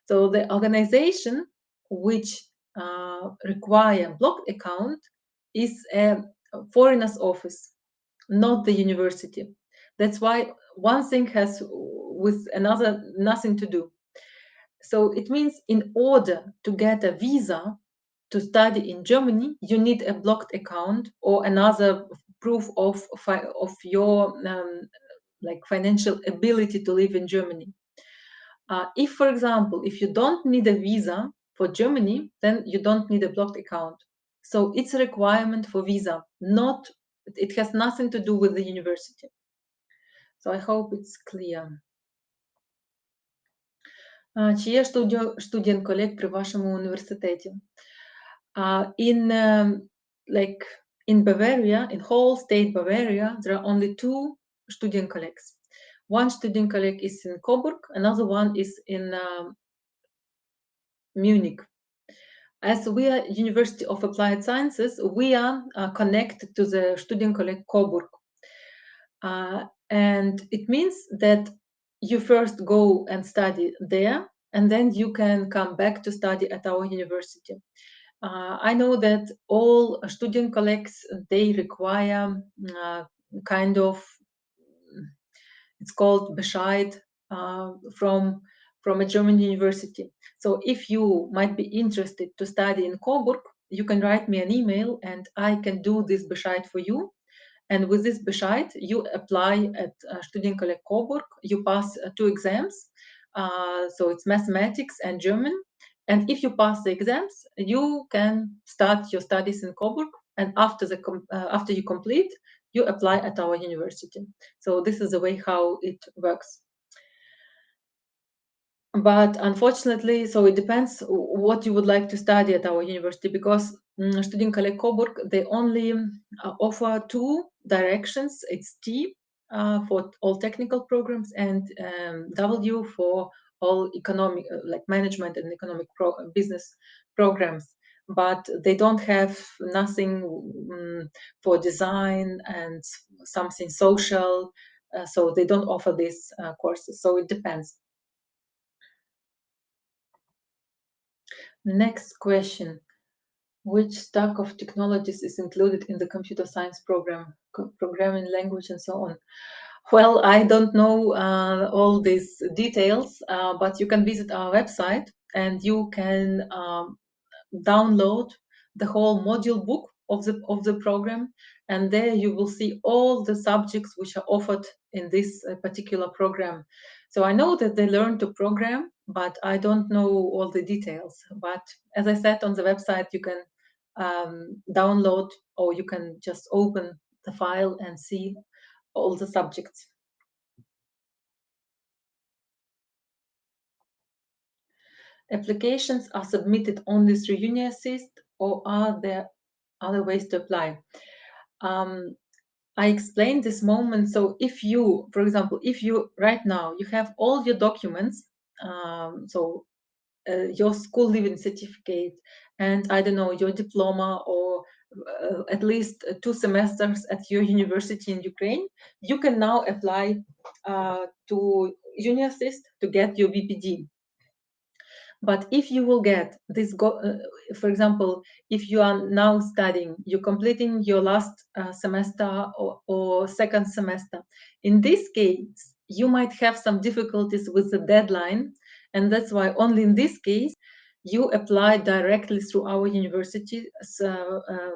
So the organization which require blocked account is a foreigners office, not the university. That's why one thing has with another nothing to do. So it means in order to get a visa to study in Germany, you need a blocked account or another proof of your like financial ability to live in Germany. If, for example, if you don't need a visa for Germany, then you don't need a blocked account. So it's a requirement for visa, it has nothing to do with the university. So I hope it's clear. Чи є студієнколег при вашому університеті? In Bavaria, in whole state Bavaria, there are only 2 Studienkollegs. One Studienkolleg is in Coburg, another one is in Munich. As we are University of Applied Sciences, we are connected to the Studienkolleg Coburg. And it means that you first go and study there, and then you can come back to study at our university. I know that all Studienkollegs, they require kind of, it's called Bescheid from a German university. So if you might be interested to study in Coburg, you can write me an email and I can do this Bescheid for you. And with this Bescheid, you apply at Studienkolleg Coburg. You pass 2 exams. So it's mathematics and German. And if you pass the exams, you can start your studies in Coburg. And after you complete, you apply at our university. So this is the way how it works. But unfortunately, so it depends what you would like to study at our university, because Studienkolleg Coburg, they only offer 2 directions. It's T for all technical programs, and W for all economic, like management and economic business programs. But they don't have nothing for design and something social. so they don't offer these courses. So it depends. Next question. Which stack of technologies is included in the computer science program, programming language and so on? Well, I don't know all these details, but you can visit our website and you can download the whole module book of the program, and there you will see all the subjects which are offered in this particular program. So I know that they learn to program, but I don't know all the details. But as I said, on the website you can download, or you can just open the file and see all the subjects. Applications are submitted only through Uni Assist, or are there other ways to apply? I explained this moment. So if you, for example, if you right now you have all your documents, your school leaving certificate, and I don't know, your diploma, or at least 2 semesters at your university in Ukraine, you can now apply to Uni Assist to get your BPD. But if you will get this, for example, if you are now studying, you're completing your last semester or second semester, in this case, you might have some difficulties with the deadline. And that's why only in this case, you apply directly through our university's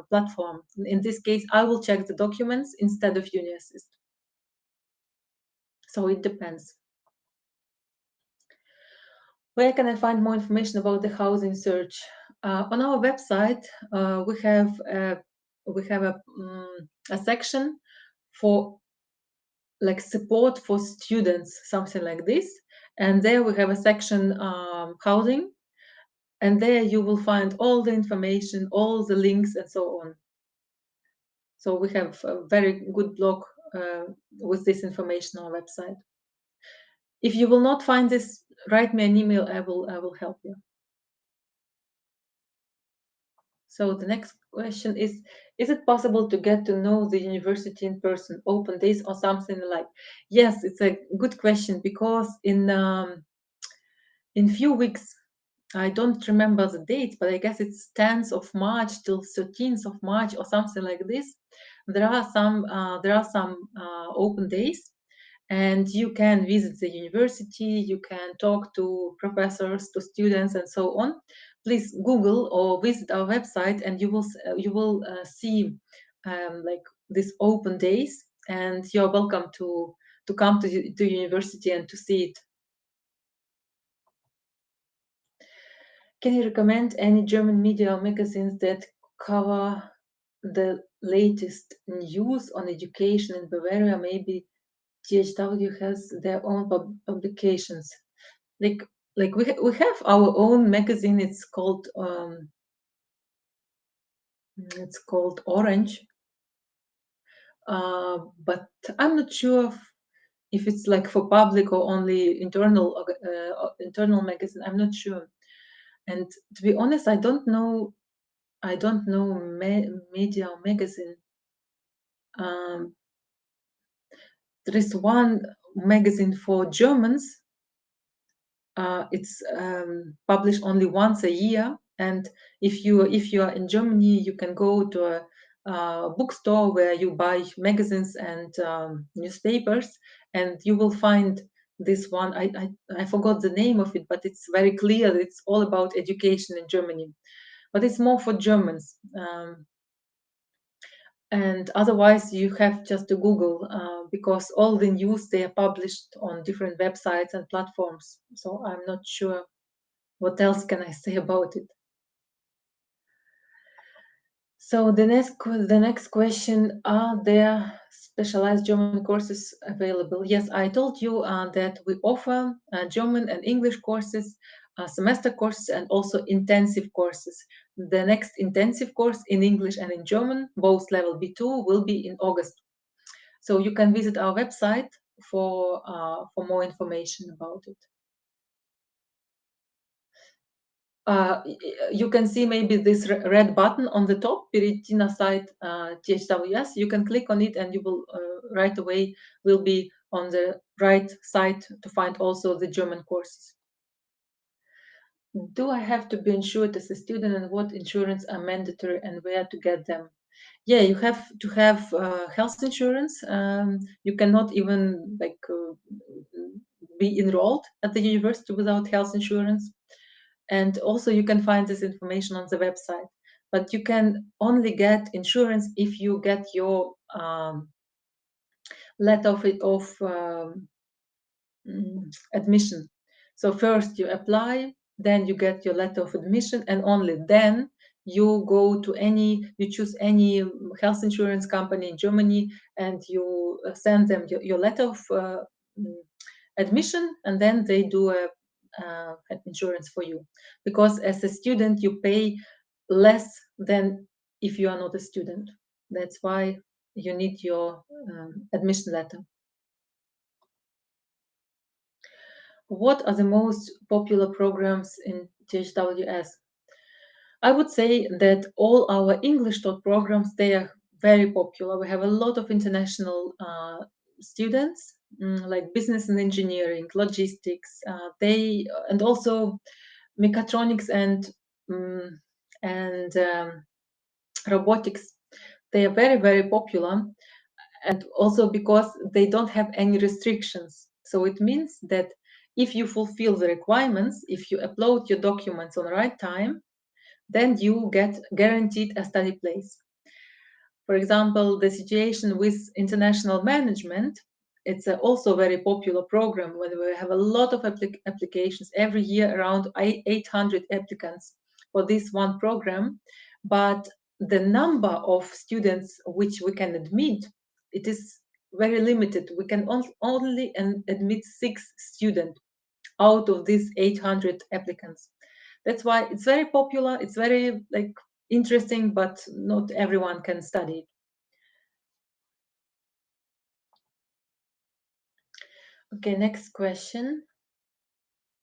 platform. In this case, I will check the documents instead of Uni Assist. So it depends. Where can I find more information about the housing search? On our website, we have a section for like support for students, something like this. And there we have a section housing, and there you will find all the information, all the links, and so on. So we have a very good blog with this information on our website. If you will not find this, write me an email. I will help you. So the next question is it possible to get to know the university in person, open days or something like? Yes, it's a good question, because in few weeks, I don't remember the dates, but I guess it's 10th of March till 13th of March or something like this. There are some open days, and you can visit the university, you can talk to professors, to students, and so on. Please Google or visit our website, and you will see like these open days, and you're welcome to come to university and to see it. Can you recommend any German media or magazines that cover the latest news on education in Bavaria? Maybe THW has their own publications. Like we have our own magazine. It's called Orange. But I'm not sure if it's like for public or only internal magazine. I'm not sure. And to be honest, I don't know media or magazine. There is one magazine for Germans. It's published only once a year, and if you are in Germany, you can go to a bookstore where you buy magazines and newspapers, and you will find this one. I forgot the name of it, but it's very clear that it's all about education in Germany, but it's more for Germans. And otherwise, you have just to Google, because all the news, they are published on different websites and platforms. So I'm not sure what else can I say about it. So the next question: are there specialized German courses available? Yes, I told you that we offer German and English courses, semester courses, and also intensive courses. The next intensive course in English and in German, both level B2, will be in August. So you can visit our website for more information about it. You can see maybe this red button on the top, Перейти на сайт THWS. You can click on it, and you will right away will be on the right side to find also the German courses. Do I have to be insured as a student, and what insurance are mandatory and where to get them? Yeah, you have to have health insurance. You cannot even be enrolled at the university without health insurance. And also you can find this information on the website. But you can only get insurance if you get your letter of admission. So first you apply, then you get your letter of admission, and only then you go to you choose any health insurance company in Germany, and you send them your letter of admission, and then they do insurance for you. Because as a student, you pay less than if you are not a student. That's why you need your admission letter. What are the most popular programs in THWS? I would say that all our English taught programs, they are very popular. We have a lot of international students, like business and engineering, logistics, and also mechatronics and robotics. They are very, very popular, and also because they don't have any restrictions. So it means that if you fulfill the requirements, if you upload your documents on the right time, then you get guaranteed a study place. For example, the situation with international management, it's also a very popular program when we have a lot of applications every year, around 800 applicants for this one program. But the number of students which we can admit, it is very limited. We can only admit 6 students out of these 800 applicants. That's why it's very popular. It's very interesting, but not everyone can study it. Okay, next question.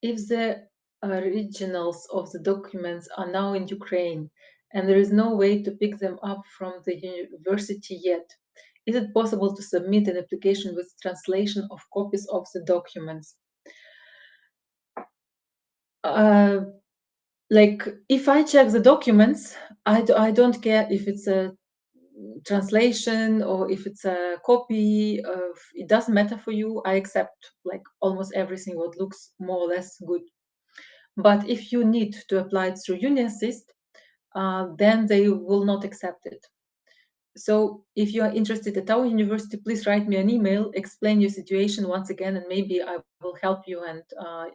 If the originals of the documents are now in Ukraine and there is no way to pick them up from the university yet, is it possible to submit an application with translation of copies of the documents? If I check the documents, I don't care if it's a translation or if it's a copy. It doesn't matter for you. I accept almost everything what looks more or less good. But if you need to apply it through Uni Assist, then they will not accept it. So if you are interested at our university, please write me an email, explain your situation once again, and maybe I will help you, and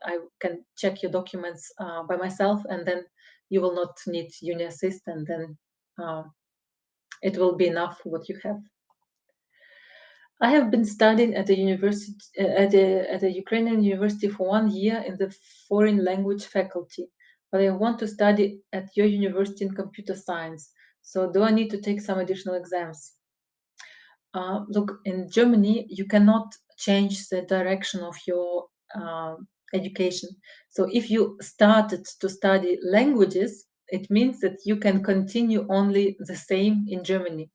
I can check your documents by myself, and then you will not need Uni Assist, and then it will be enough for what you have. I have been studying at a university, at a Ukrainian university for 1 year in the foreign language faculty, but I want to study at your university in computer science. So do I need to take some additional exams? Look, in Germany, you cannot change the direction of your education. So if you started to study languages, it means that you can continue only the same in Germany.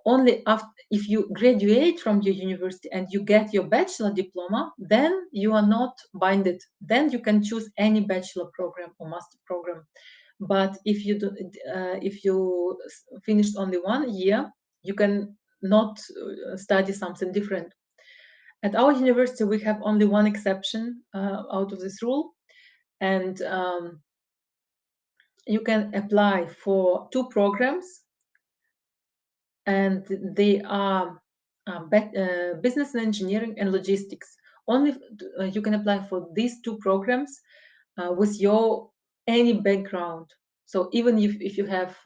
Only after, if you graduate from your university and you get your bachelor diploma, then you are not binded. Then you can choose any bachelor program or master program. But if you finished only 1 year, you can not study something different. At our university, we have only one exception out of this rule, and you can apply for 2 programs, and they are business and engineering and logistics. Only you can apply for these 2 programs with your any background. So even if you have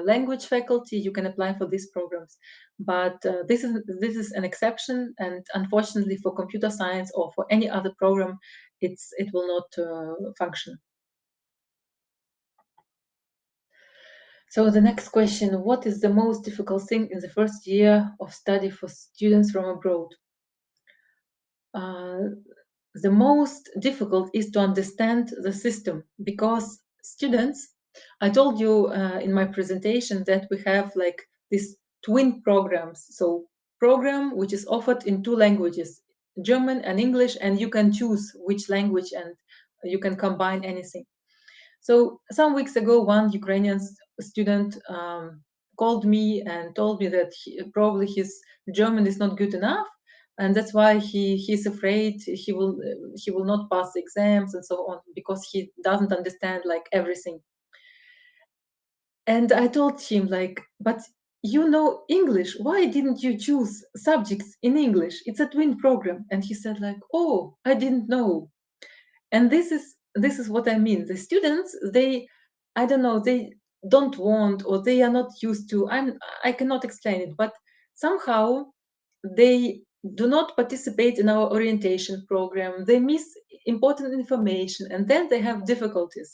language faculty, you can apply for these programs. But this is an exception, and unfortunately for computer science or for any other program, it will not function. So the next question, what is the most difficult thing in the first year of study for students from abroad? The most difficult is to understand the system, because students, I told you in my presentation that we have these twin programs. So program which is offered in 2 languages, German and English, and you can choose which language and you can combine anything. So some weeks ago, one Ukrainian student called me and told me that probably his German is not good enough, and that's why he's afraid he will not pass the exams and so on, because he doesn't understand like everything. And I told him like, but you know English, why didn't you choose subjects in English? It's a twin program. And he said like, oh, I didn't know. And this is what I mean. The students, I don't know, they don't want, or they are not used to, I cannot explain it, but somehow they do not participate in our orientation program. They miss important information, and then they have difficulties.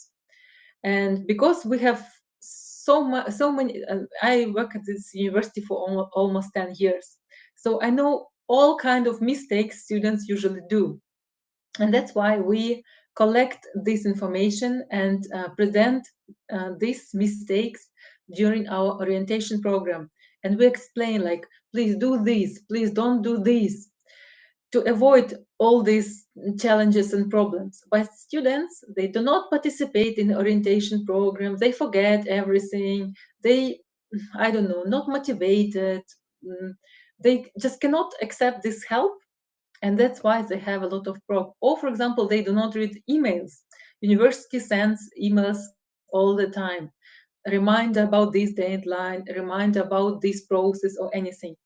And because we have so many, I work at this university for almost 10 years. So I know all kind of mistakes students usually do. And that's why we collect this information and present these mistakes during our orientation program. And we explain like, please do this, please don't do this, to avoid all these challenges and problems. But students, they do not participate in the orientation program, they forget everything, they, I don't know, not motivated, they just cannot accept this help, and that's why they have a lot of problems. Or for example, they do not read emails. University sends emails all the time, reminder about this deadline, reminder about this process or anything,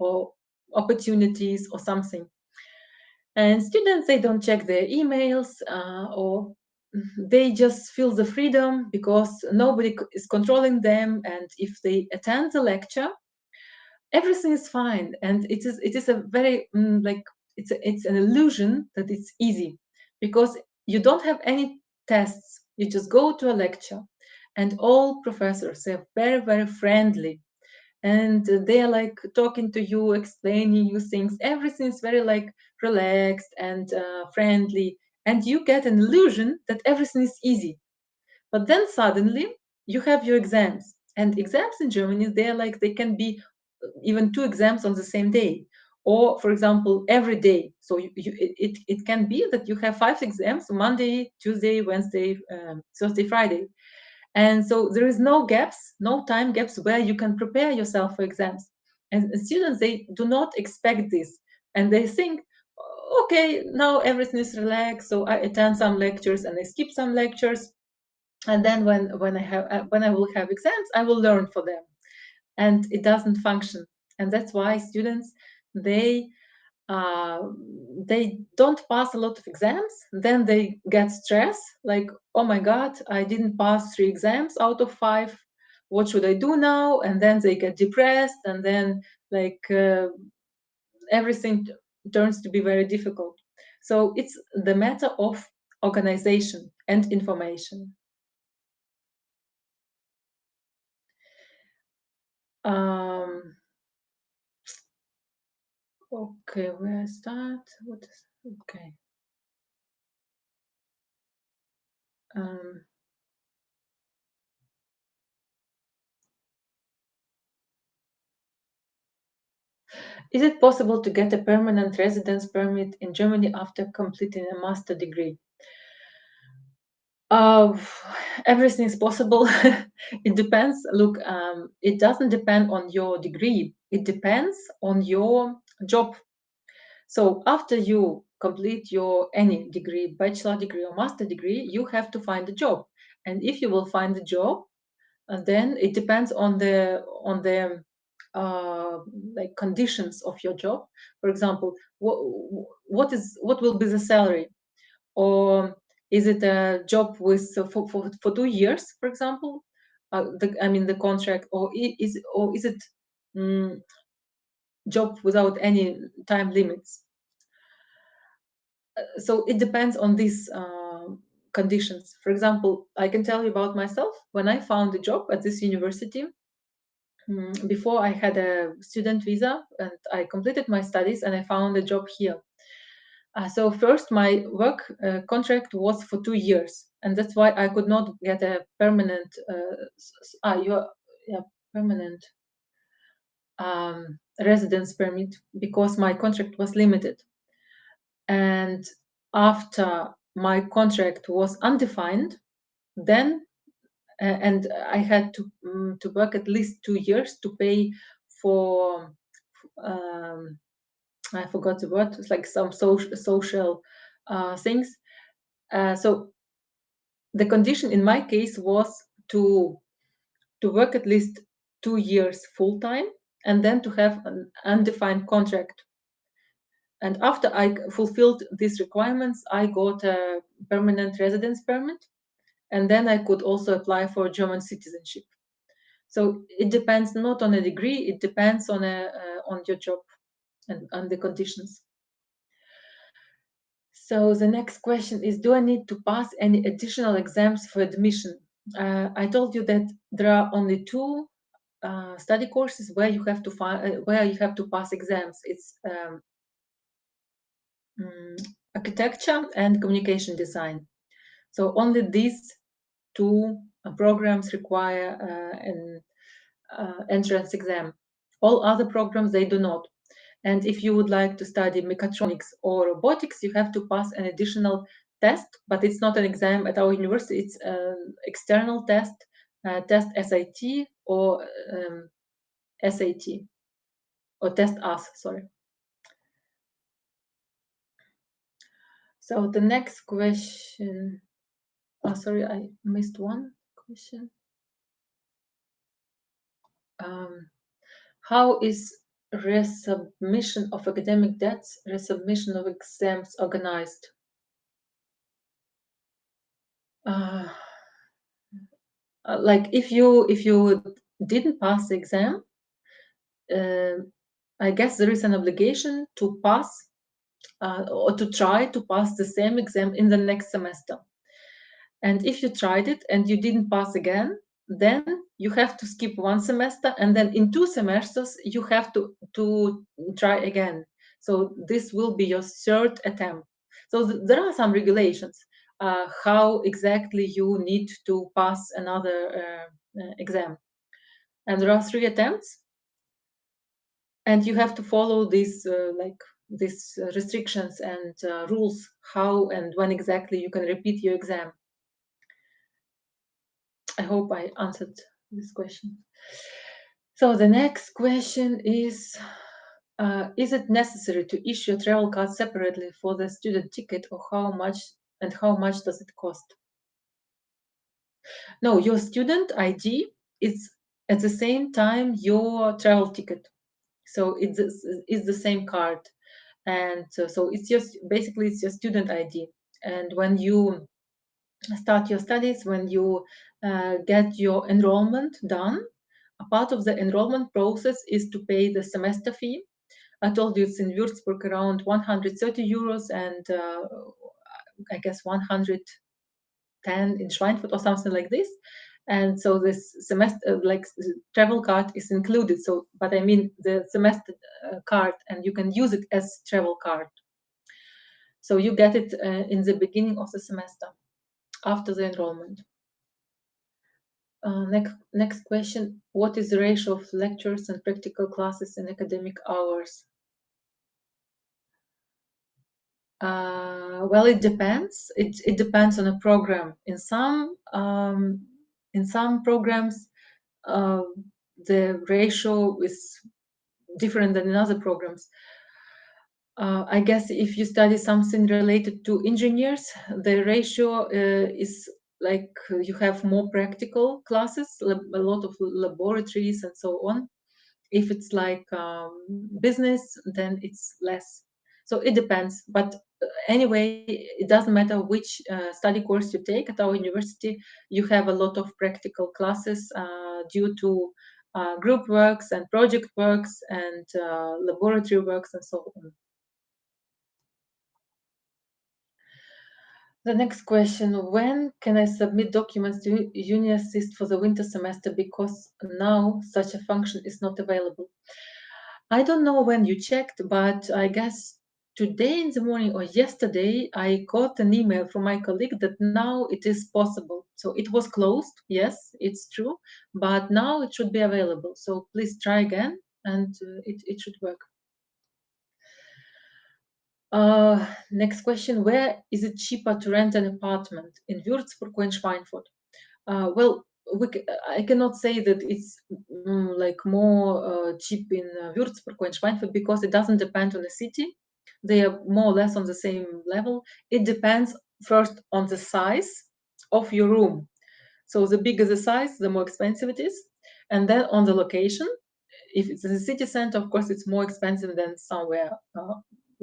or opportunities or something. And students, they don't check their emails, or they just feel the freedom because nobody is controlling them. And if they attend the lecture, everything is fine. And it is a very like, it's an illusion that it's easy, because you don't have any tests. You just go to a lecture, and all professors, they're very, very friendly, and they are like talking to you, explaining you things. Everything is very like relaxed and friendly, and you get an illusion that everything is easy. But then suddenly you have your exams, and exams in Germany, they're like, they can be even 2 exams on the same day, or for example every day. So it can be that you have 5 exams: Monday, Tuesday, Wednesday, Thursday, Friday. And so there is no gaps, no time gaps where you can prepare yourself for exams. And students, they do not expect this, and they think, okay, now everything is relaxed, so I attend some lectures and I skip some lectures, and then when I will have exams, I will learn for them. And it doesn't function. And that's why students, they don't pass a lot of exams. Then they get stressed, like, oh my god, I didn't pass 3 exams out of 5, what should I do now? And then they get depressed, and then like everything turns to be very difficult. So it's the matter of organization and information. Okay, where I start? What is okay? Is it possible to get a permanent residence permit in Germany after completing a master degree? Everything is possible. It depends. Look, it doesn't depend on your degree. It depends on your job. So after you complete your any degree, bachelor degree or master degree, you have to find a job. And if you will find a job, and then it depends on the like conditions of your job. For example, what will be the salary, or is it a job with for 2 years, for example, the contract, or is it job without any time limits? So it depends on these conditions. For example, I can tell you about myself. When I found a job at this university, before I had a student visa and I completed my studies and I found a job here. So first, my work contract was for 2 years, and that's why I could not get a permanent. Permanent. residence permit because my contract was limited. And after my contract was undefined, then and I had to work at least 2 years to pay for I forgot the word. It's like some social things. So the condition in my case was to work at least 2 years full time and then to have an undefined contract. And after I fulfilled these requirements, I got a permanent residence permit, and then I could also apply for German citizenship. So it depends not on a degree; it depends on on your job and on the conditions. So the next question is: do I need to pass any additional exams for admission? I told you that there are only 2 study courses where you have to pass exams. It's architecture and communication design. So only these 2 programs require an entrance exam. All other programs, they do not. And if you would like to study mechatronics or robotics, you have to pass an additional test, but it's not an exam at our university. It's an external test, test SIT or SAT, or test US, sorry. So the next question, sorry, I missed one question. How is resubmission of academic debts, resubmission of exams organized? Like if you didn't pass the exam, I guess there is an obligation to pass or to try to pass the same exam in the next semester. And if you tried it and you didn't pass again, then you have to skip 1 semester, and then in 2 semesters you have to try again. So this will be your 3rd attempt. So there are some regulations how exactly you need to pass another exam. And there are 3 attempts, and you have to follow these restrictions and rules, how and when exactly you can repeat your exam. I hope I answered this question. So the next question is it necessary to issue a travel card separately for the student ticket, or how much does it cost? No, your student ID is at the same time your travel ticket. So it's the same card. And so it's basically it's your student ID. And when you start your studies, when you get your enrollment done, a part of the enrollment process is to pay the semester fee. I told you it's in Würzburg around 130 euros and I guess 110 in Schweinfurt or something like this. And so this semester, like travel card is included. So, but I mean the semester card, and you can use it as travel card. So you get it in the beginning of the semester, after the enrollment. Next question: what is the ratio of lectures and practical classes in academic hours? Well, it depends. It depends on a program. In some programs, the ratio is different than in other programs. I guess if you study something related to engineers, the ratio is like you have more practical classes, a lot of laboratories and so on. If it's like business, then it's less. So it depends. But anyway, it doesn't matter which study course you take at our university. You have a lot of practical classes due to group works and project works and laboratory works and so on. The next question: when can I submit documents to Uni Assist for the winter semester, because now such a function is not available? I don't know when you checked, but I guess today in the morning or yesterday, I got an email from my colleague that now it is possible. So it was closed, yes, it's true, but now it should be available. So please try again and it should work. Next question: where is it cheaper to rent an apartment, in Würzburg or in Schweinfurt? Well, I cannot say that it's like more cheap in Würzburg or in Schweinfurt, because it doesn't depend on the city. They are more or less on the same level. It depends first on the size of your room. So the bigger the size, the more expensive it is. And then on the location. If it's in the city center, of course, it's more expensive than somewhere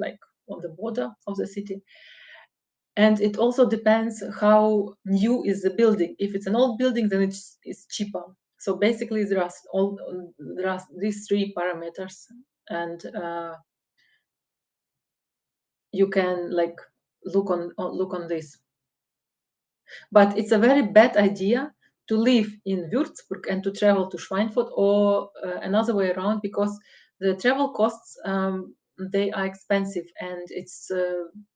like on the border of the city. And it also depends how new is the building. If it's an old building, then it's cheaper. So basically, there are these three parameters, and you can like look on this. But it's a very bad idea to live in Würzburg and to travel to Schweinfurt, or another way around, because the travel costs, they are expensive, and it's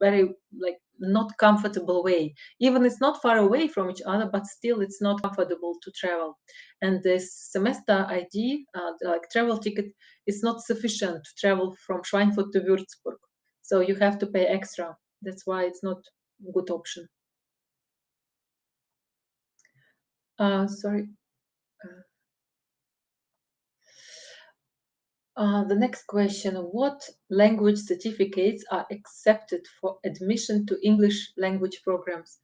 very like not comfortable way. Even it's not far away from each other, but still it's not comfortable to travel. And this semester ID, like travel ticket, is not sufficient to travel from Schweinfurt to Würzburg. So you have to pay extra. That's why it's not a good option. Sorry. The next question: what language certificates are accepted for admission to English language programs,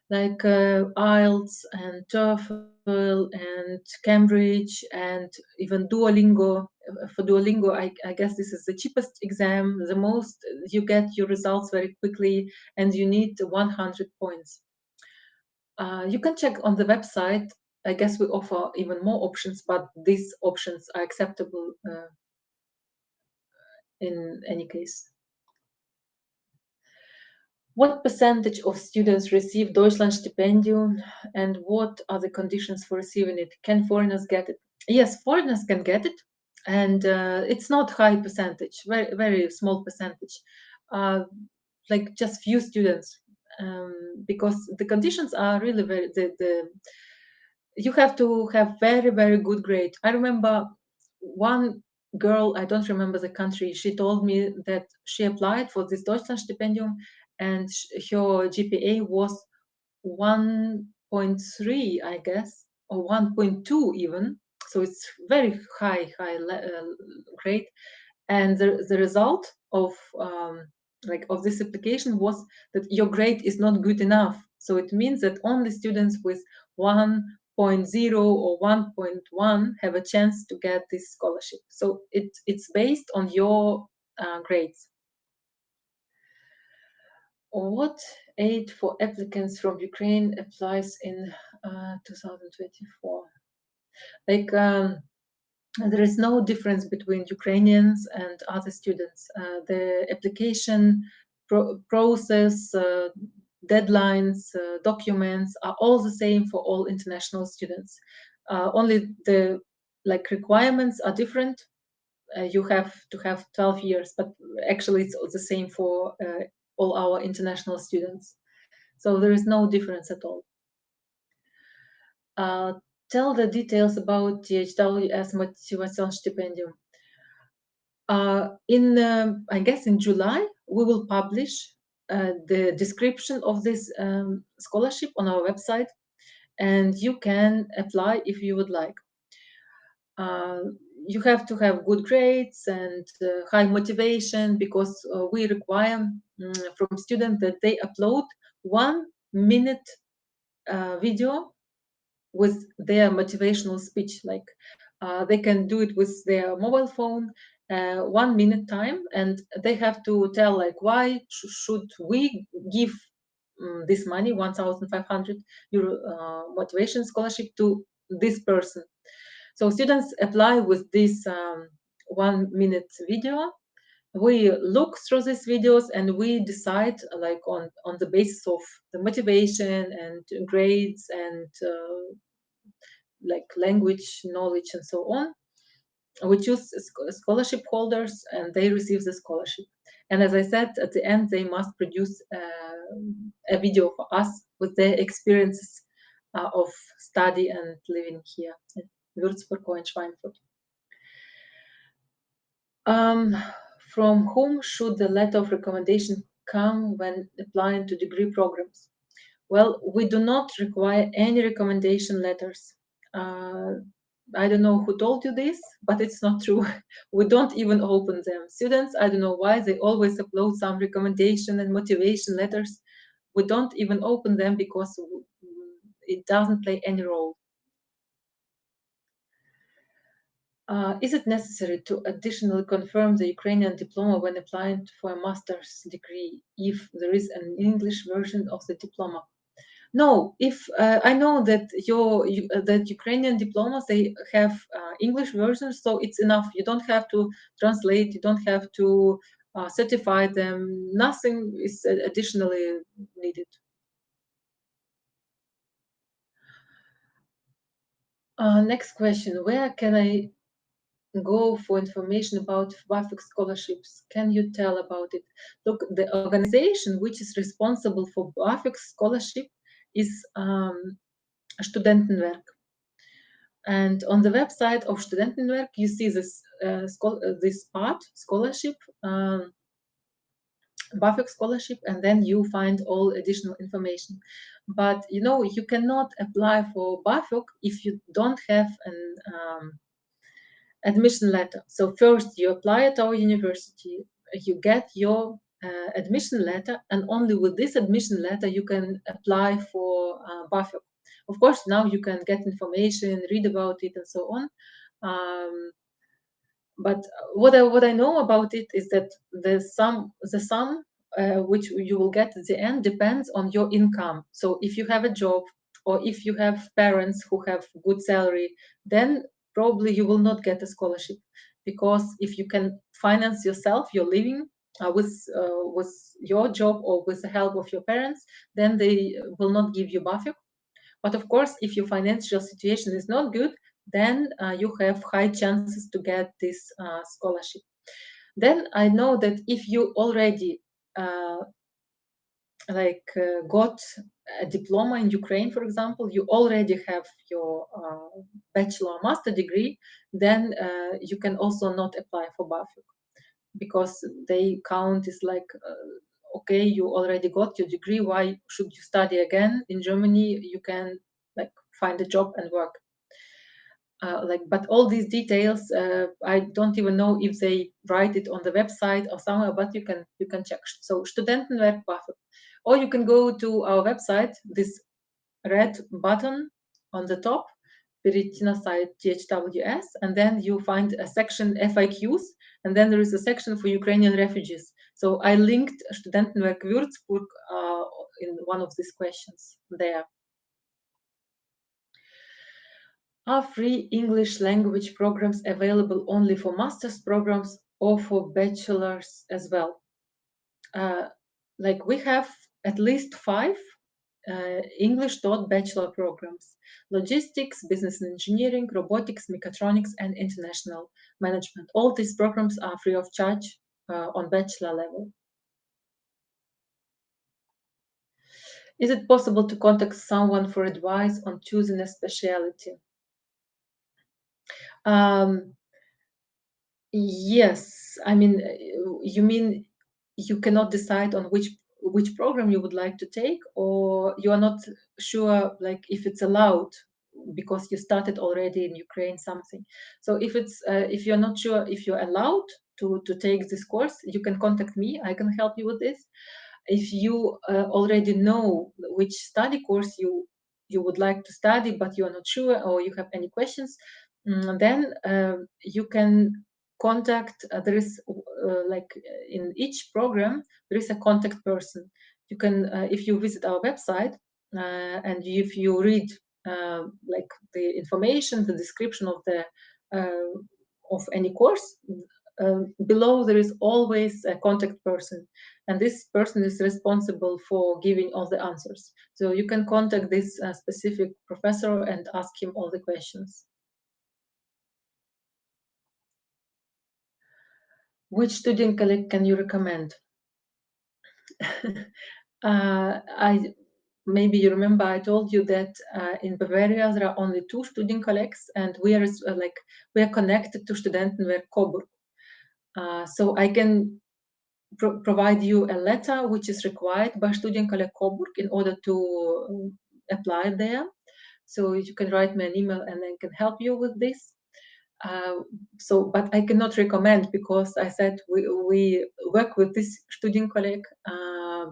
like IELTS and TOEFL and Cambridge and even Duolingo? For Duolingo, I guess this is the cheapest exam. The most, you get your results very quickly, and you need 100 points. You can check on the website. I guess we offer even more options, but these options are acceptable in any case. What percentage of students receive Deutschlandstipendien, and what are the conditions for receiving it? Can foreigners get it? Yes, foreigners can get it, and it's not high percentage, very, very small percentage, like just few students, because the conditions are really very, you have to have very, very good grade. I remember one girl, I don't remember the country, she told me that she applied for this Deutschlandstipendium, and her GPA was 1.3, I guess, or 1.2 even. So it's very high grade. And the result of of this application was that your grade is not good enough. So it means that only students with 1.0 or 1.1 have a chance to get this scholarship. So it's based on your grades. What aid for applicants from Ukraine applies in 2024? Like, there is no difference between Ukrainians and other students. The application process, deadlines, documents are all the same for all international students. Only the requirements are different. You have to have 12 years, but actually it's the same for all our international students. So there is no difference at all. Tell the details about THWS Motivationsstipendium. I guess in July, we will publish the description of this scholarship on our website, and you can apply if you would like. You have to have good grades and high motivation, because we require from students that they upload 1 minute video with their motivational speech. Like they can do it with their mobile phone, 1 minute time, and they have to tell like why should we give this money, 1,500 euro motivation scholarship to this person. So students apply with this 1 minute video. We look through these videos and we decide like on the basis of the motivation and grades and like language knowledge and so on. We choose scholarship holders and they receive the scholarship. And as I said, at the end, they must produce a video for us with their experiences of study and living here in Würzburg or in Schweinfurt. From whom should the letter of recommendation come when applying to degree programs? Well, we do not require any recommendation letters. I don't know who told you this, but it's not true. We don't even open them. Students, I don't know why, they always upload some recommendation and motivation letters. We don't even open them because it doesn't play any role. Is it necessary to additionally confirm the Ukrainian diploma when applying for a master's degree if there is an English version of the diploma? No, if I know that that Ukrainian diplomas, they have English versions, so it's enough. You don't have to translate. You don't have to certify them. Nothing is additionally needed. Next question: where can I go for information about BAföG scholarships? Can you tell about it? Look, the organization which is responsible for BAföG scholarship is Studentenwerk. And on the website of Studentenwerk, you see this this part, scholarship, BAföG scholarship, and then you find all additional information. But you know, you cannot apply for BAföG if you don't have an admission letter. So first you apply at our university, you get your admission letter, and only with this admission letter you can apply for BAföG. Of course, now you can get information, read about it, and so on. But what I know about it is that the sum which you will get at the end depends on your income. So if you have a job or if you have parents who have good salary, then probably you will not get a scholarship, because if you can finance yourself, your living with your job or with the help of your parents, then they will not give you BAföG. But of course, if your financial situation is not good, then you have high chances to get this scholarship. Then I know that if you already got a diploma in Ukraine, for example, you already have your bachelor or master degree, then you can also not apply for BAföG, because they count is like, okay, you already got your degree, why should you study again in Germany? You can like find a job and work. But all these details, I don't even know if they write it on the website or somewhere, but you can check. So Studentenwerk BAföG, or you can go to our website, this red button on the top, перейти на сайт THWS, and then you find a section FAQs, and then there is a section for Ukrainian refugees. So I linked Studentenwerk Würzburg in one of these questions there. Are free English language programs available only for master's programs or for bachelors as well? We have at least 5 English taught bachelor programs: logistics, business and engineering, robotics, mechatronics, and international management. All these programs are free of charge on bachelor level. Is it possible to contact someone for advice on choosing a specialty? Yes, I mean, you mean you cannot decide on which program you would like to take, or you are not sure like if it's allowed because you started already in Ukraine something. So if you're not sure if you're allowed to take this course, you can contact me. I can help you with this. If you already know which study course you would like to study, but you are not sure, or you have any questions, then you can contact. There is like in each program there is a contact person. You can if you visit our website and if you read like the information, the description of the of any course, below there is always a contact person, and this person is responsible for giving all the answers. So you can contact this specific professor and ask him all the questions. Which Studienkolleg can you recommend? Maybe you remember I told you that in Bavaria there are only 2 Studienkollegs, and we are connected to Studentenwerk Coburg. So I can provide you a letter which is required by Studienkolleg Coburg in order to apply there. So you can write me an email and I can help you with this. But I cannot recommend, because I said we work with this Studienkolleg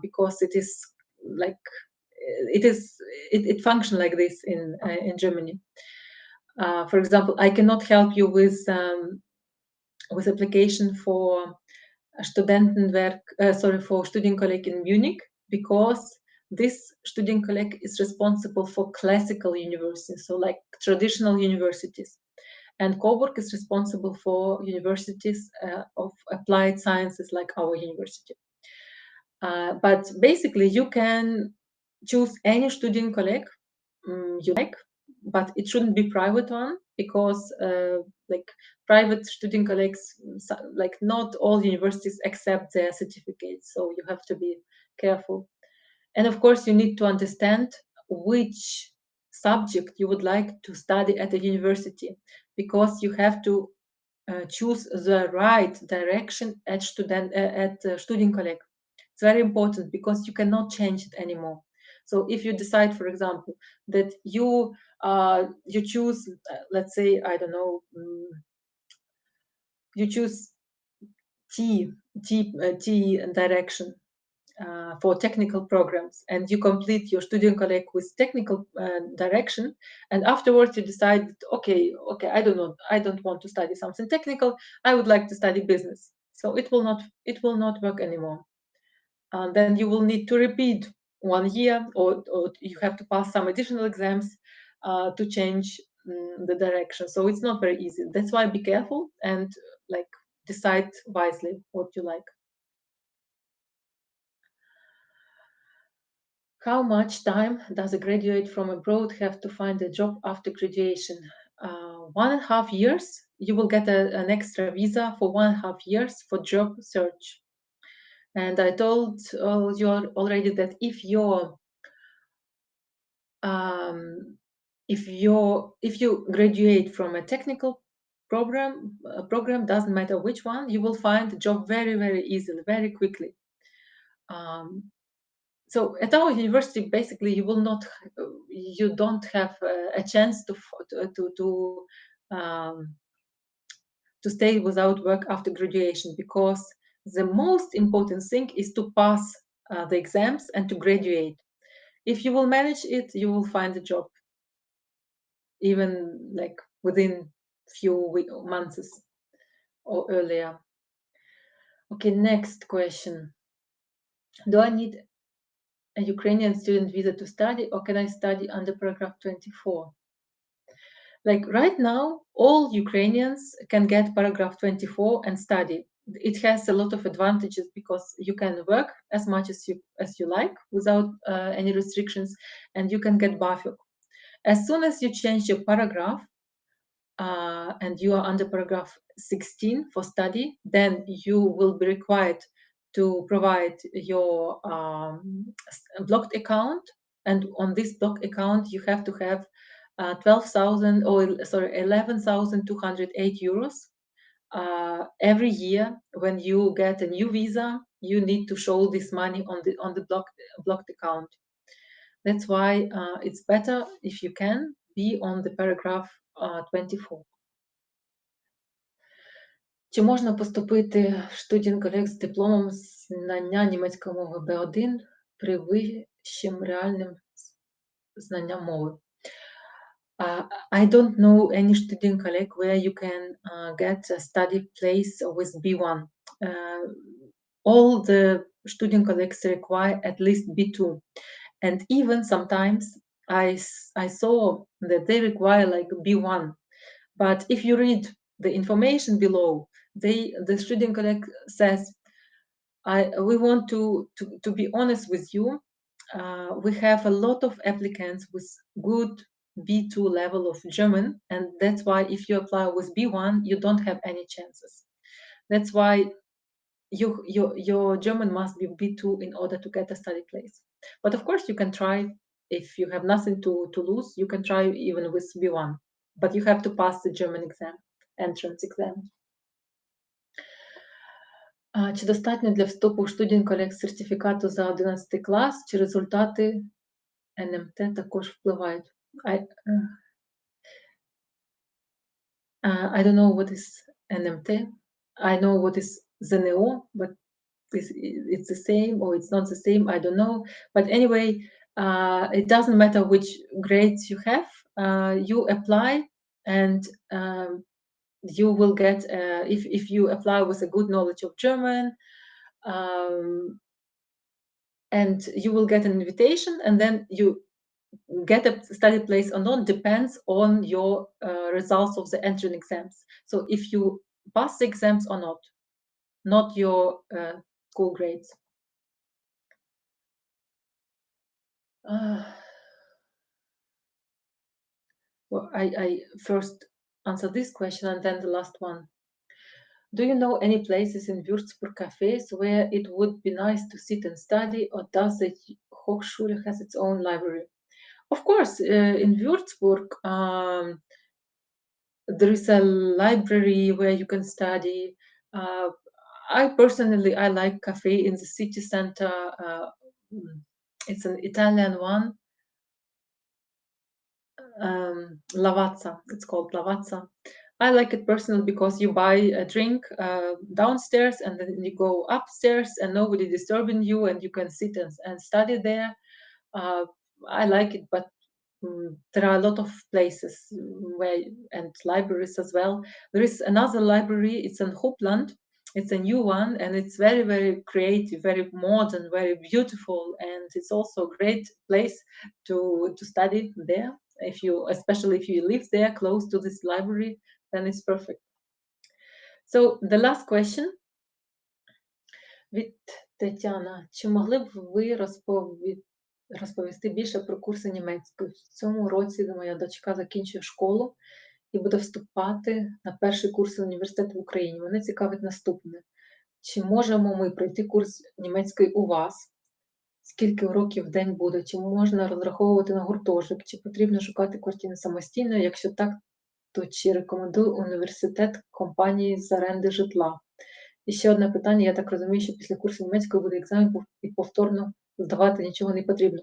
because it is like it functions like this in Germany. For example, I cannot help you with application for for Studienkolleg in Munich, because this Studienkolleg is responsible for classical universities, so like traditional universities. And Coburg is responsible for universities of applied sciences, like our university. But basically, you can choose any Studienkolleg you like, but it shouldn't be private one, because like private Studienkollegs, like not all universities accept their certificates, so you have to be careful. And of course, you need to understand which subject you would like to study at a university, because you have to choose the right direction at Studienkolleg. It's very important, because you cannot change it anymore. So if you decide, for example, that you choose, let's say, I don't know, you choose T direction for technical programs, and you complete your Studienkolleg with technical direction, and afterwards you decide, okay, I don't want to study something technical, I would like to study business. So it will not work anymore. And then you will need to repeat 1 year, or you have to pass some additional exams to change the direction. So it's not very easy. That's why be careful and like decide wisely what you like. How much time does a graduate from abroad have to find a job after graduation? 1.5 years. You will get an extra visa for 1.5 years for job search. And I told you already that if you graduate from a technical program, doesn't matter which one, you will find a job very, very easily, very quickly. So at our university, basically, you don't have a chance to stay without work after graduation, because the most important thing is to pass the exams and to graduate. If you will manage it, you will find a job, even like within few months or earlier. Okay, next question. Do I need a Ukrainian student visa to study, or can I study under paragraph 24? Like right now, all Ukrainians can get paragraph 24 and study. It has a lot of advantages, because you can work as much as you like without any restrictions, and you can get BAföG. As soon as you change your paragraph and you are under paragraph 16 for study, then you will be required to provide your blocked account, and on this blocked account you have to have 11,208 euros every year. When you get a new visa, you need to show this money on the blocked account. That's why it's better if you can be on the paragraph 24. Чи можна поступити в Studienkolleg з дипломом знання німецької мови B1 при вищим реальним знанням мови? I don't know any Studienkolleg where you can get a study place with B1. All the Studienkollegs require at least B2. And even sometimes I saw that they require like B1. But if you read the information below, the Studienkolleg says, we want to be honest with you. We have a lot of applicants with good B2 level of German, and that's why if you apply with B1, you don't have any chances. That's why your German must be B2 in order to get a study place. But of course, you can try. If you have nothing to lose, you can try even with B1. But you have to pass the German exam, entrance exam. Чи достатньо для вступу в Studienkolleg сертифікату за 11 клас, чи результати НМТ також впливають? I don't know what is NMT. I know what is ZNO, but it's the same or it's not the same. I don't know. But anyway, it doesn't matter which grades you have. You apply, and you will get if you apply with a good knowledge of German, and you will get an invitation, and then you get a study place or not depends on your results of the entrance exams. So if you pass the exams or not your school grades. Well, I first answer this question and then the last one. Do you know any places in Würzburg cafes where it would be nice to sit and study, or does the Hochschule has its own library? Of course, in Würzburg, there is a library where you can study. I personally, I like cafe in the city center. It's an Italian one. Lavazza, it's called Lavazza. I like it personally because you buy a drink downstairs and then you go upstairs and nobody disturbing you and you can sit and study there. I like it, but there are a lot of places where, and libraries as well. There is another library, it's in Hoopland. It's a new one and it's very, very creative, very modern, very beautiful, and it's also a great place to study there. Especially if you live there close to this library, then it's perfect. So the last question від Тетяна. Чи могли б ви розповісти більше про курси німецької? В цьому році моя дочка закінчує школу і буде вступати на перший курс університету в Україні. Мене цікавить наступне. Чи можемо ми пройти курс німецької у вас? Скільки уроків в день буде? Чи можна розраховувати на гуртожиток? Чи потрібно шукати квартиру самостійно? Якщо так, то чи рекомендую університет компанії з оренди житла? І ще одне питання, я так розумію, що після курсу німецької буде екзамен і повторно здавати нічого не потрібно.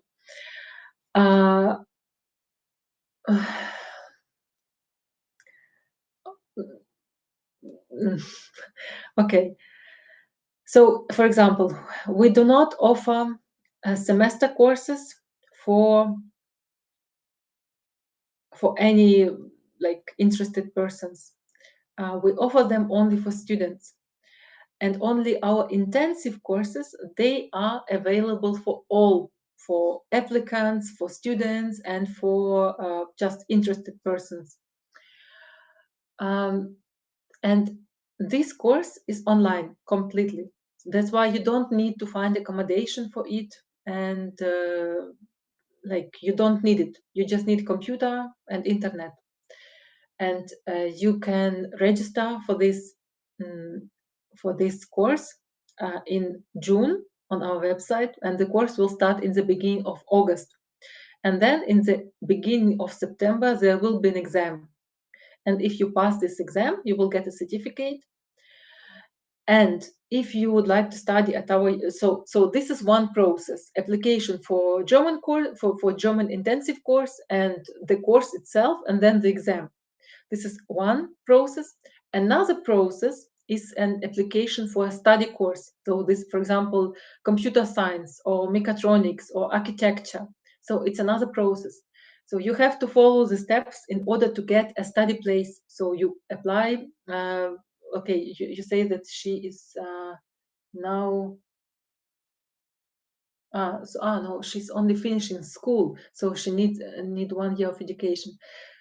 Okay. So, for example, we do not offer semester courses for any like interested persons. We offer them only for students. And only our intensive courses, they are available for all, for applicants, for students, and for just interested persons. And this course is online completely. That's why you don't need to find accommodation for it, and like you don't need it. You just need computer and internet. And you can register for this course in June on our website, and the course will start in the beginning of August. And then in the beginning of September, there will be an exam. And if you pass this exam, you will get a certificate. And if you would like to study at our, so this is one process: application for German course, for German intensive course, and the course itself, and then the exam. This is one process. Another process is an application for a study course. So this, for example, computer science or mechatronics or architecture. So it's another process. So you have to follow the steps in order to get a study place. So you apply. Okay, you say that she is now. No, she's only finishing school, so she need 1 year of education.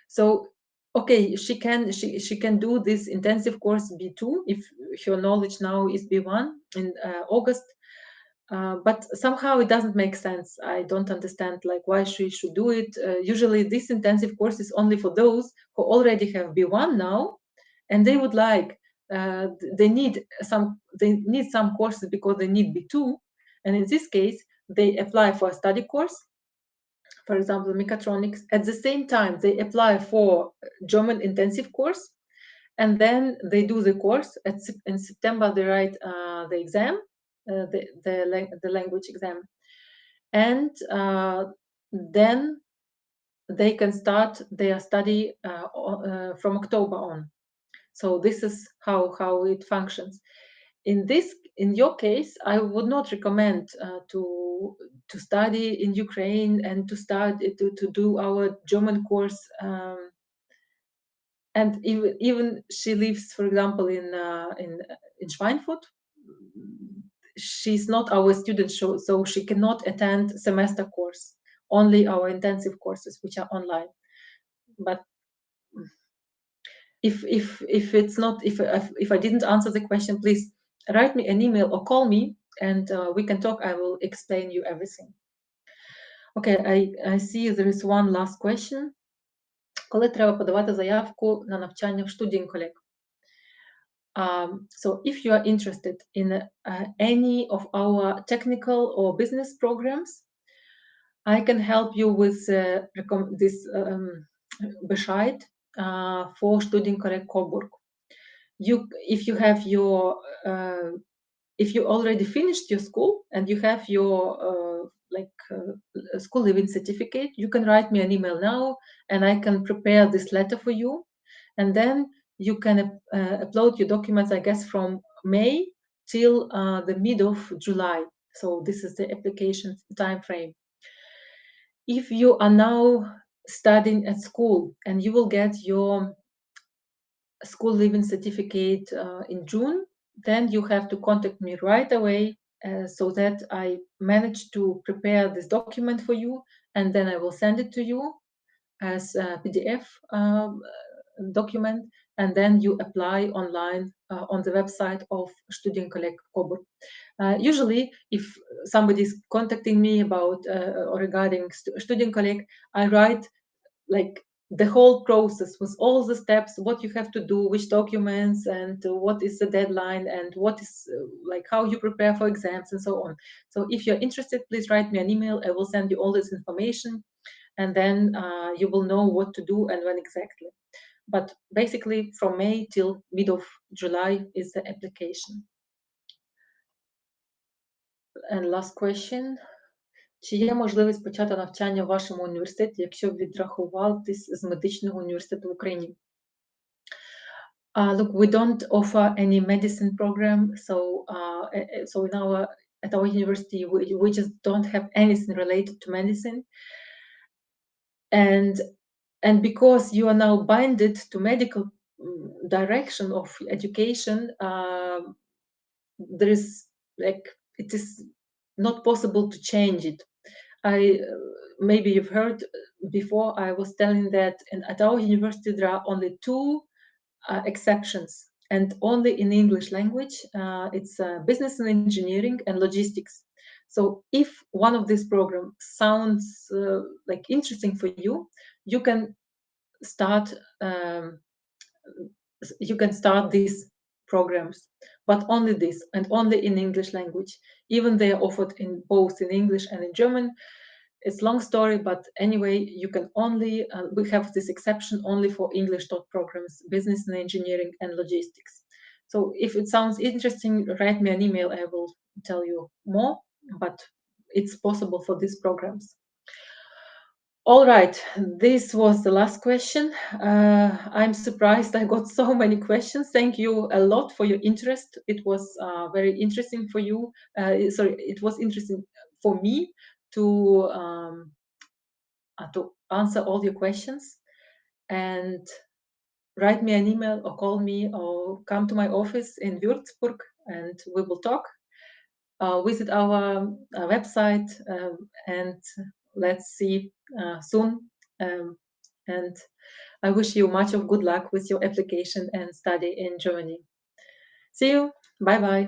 So okay, she can do this intensive course B2 if her knowledge now is B1 in August. But somehow it doesn't make sense. I don't understand like why she should do it. Usually this intensive course is only for those who already have B1 now, and they would like they need some courses because they need B2, and in this case they apply for a study course, for example, mechatronics. At the same time, they apply for German intensive course, and then they do the course. In September, they write the exam, the language exam, and then they can start their study from October on. So this is how it functions. In your case, I would not recommend to study in Ukraine and to do our German course. And even she lives, for example, in Schweinfurt. She's not our student, so she cannot attend semester course. Only our intensive courses, which are online. But if it's not, if I didn't answer the question, please write me an email or call me, and we can talk. I will explain you everything. Okay, I see there is one last question. Коли треба подавати заявку на навчання в Studienkolleg? So if you are interested in any of our technical or business programs, I can help you with this Bescheid for Studienkolleg Coburg. If you have your if you already finished your school and you have your school living certificate, you can write me an email now, and I can prepare this letter for you, and then you can upload your documents, I guess, from May till the mid of July. So this is the application time frame. If you are now studying at school and you will get your school living certificate in June, then you have to contact me right away so that I manage to prepare this document for you, and then I will send it to you as a PDF document, and then you apply online on the website of Studienkolleg Coburg. Usually, if somebody is contacting me about or regarding Studienkolleg, I write like the whole process with all the steps, what you have to do, which documents, and what is the deadline, and what is like how you prepare for exams and so on. So if you're interested, please write me an email. I will send you all this information, and then you will know what to do and when exactly. But basically from May till mid of July is the application. And last question. Чи є можливість почати навчання в вашому університеті, якщо відрахуватись з медичного університету в Україні? Look, we don't offer any medicine program, so at our university we just don't have anything related to medicine, and because you are now binded to medical direction of education, there is it is not possible to change it. Maybe you've heard before, I was telling that at our university there are only two exceptions, and only in English language. It's business and engineering and logistics. So if one of these programs sounds interesting for you, you can start these programs, but only this, and only in English language. Even they are offered in both in English and in German. It's a long story, but anyway, you can only we have this exception only for English taught programs, business and engineering and logistics. So if it sounds interesting, write me an email. I will tell you more, but it's possible for these programs. All right, this was the last question. I'm surprised I got so many questions. Thank you a lot for your interest. It was very interesting for you. It was interesting for me to answer all your questions. And write me an email or call me or come to my office in Würzburg and we will talk. Visit our website and let's see soon. And I wish you much of good luck with your application and study in Germany. See you. Bye-bye.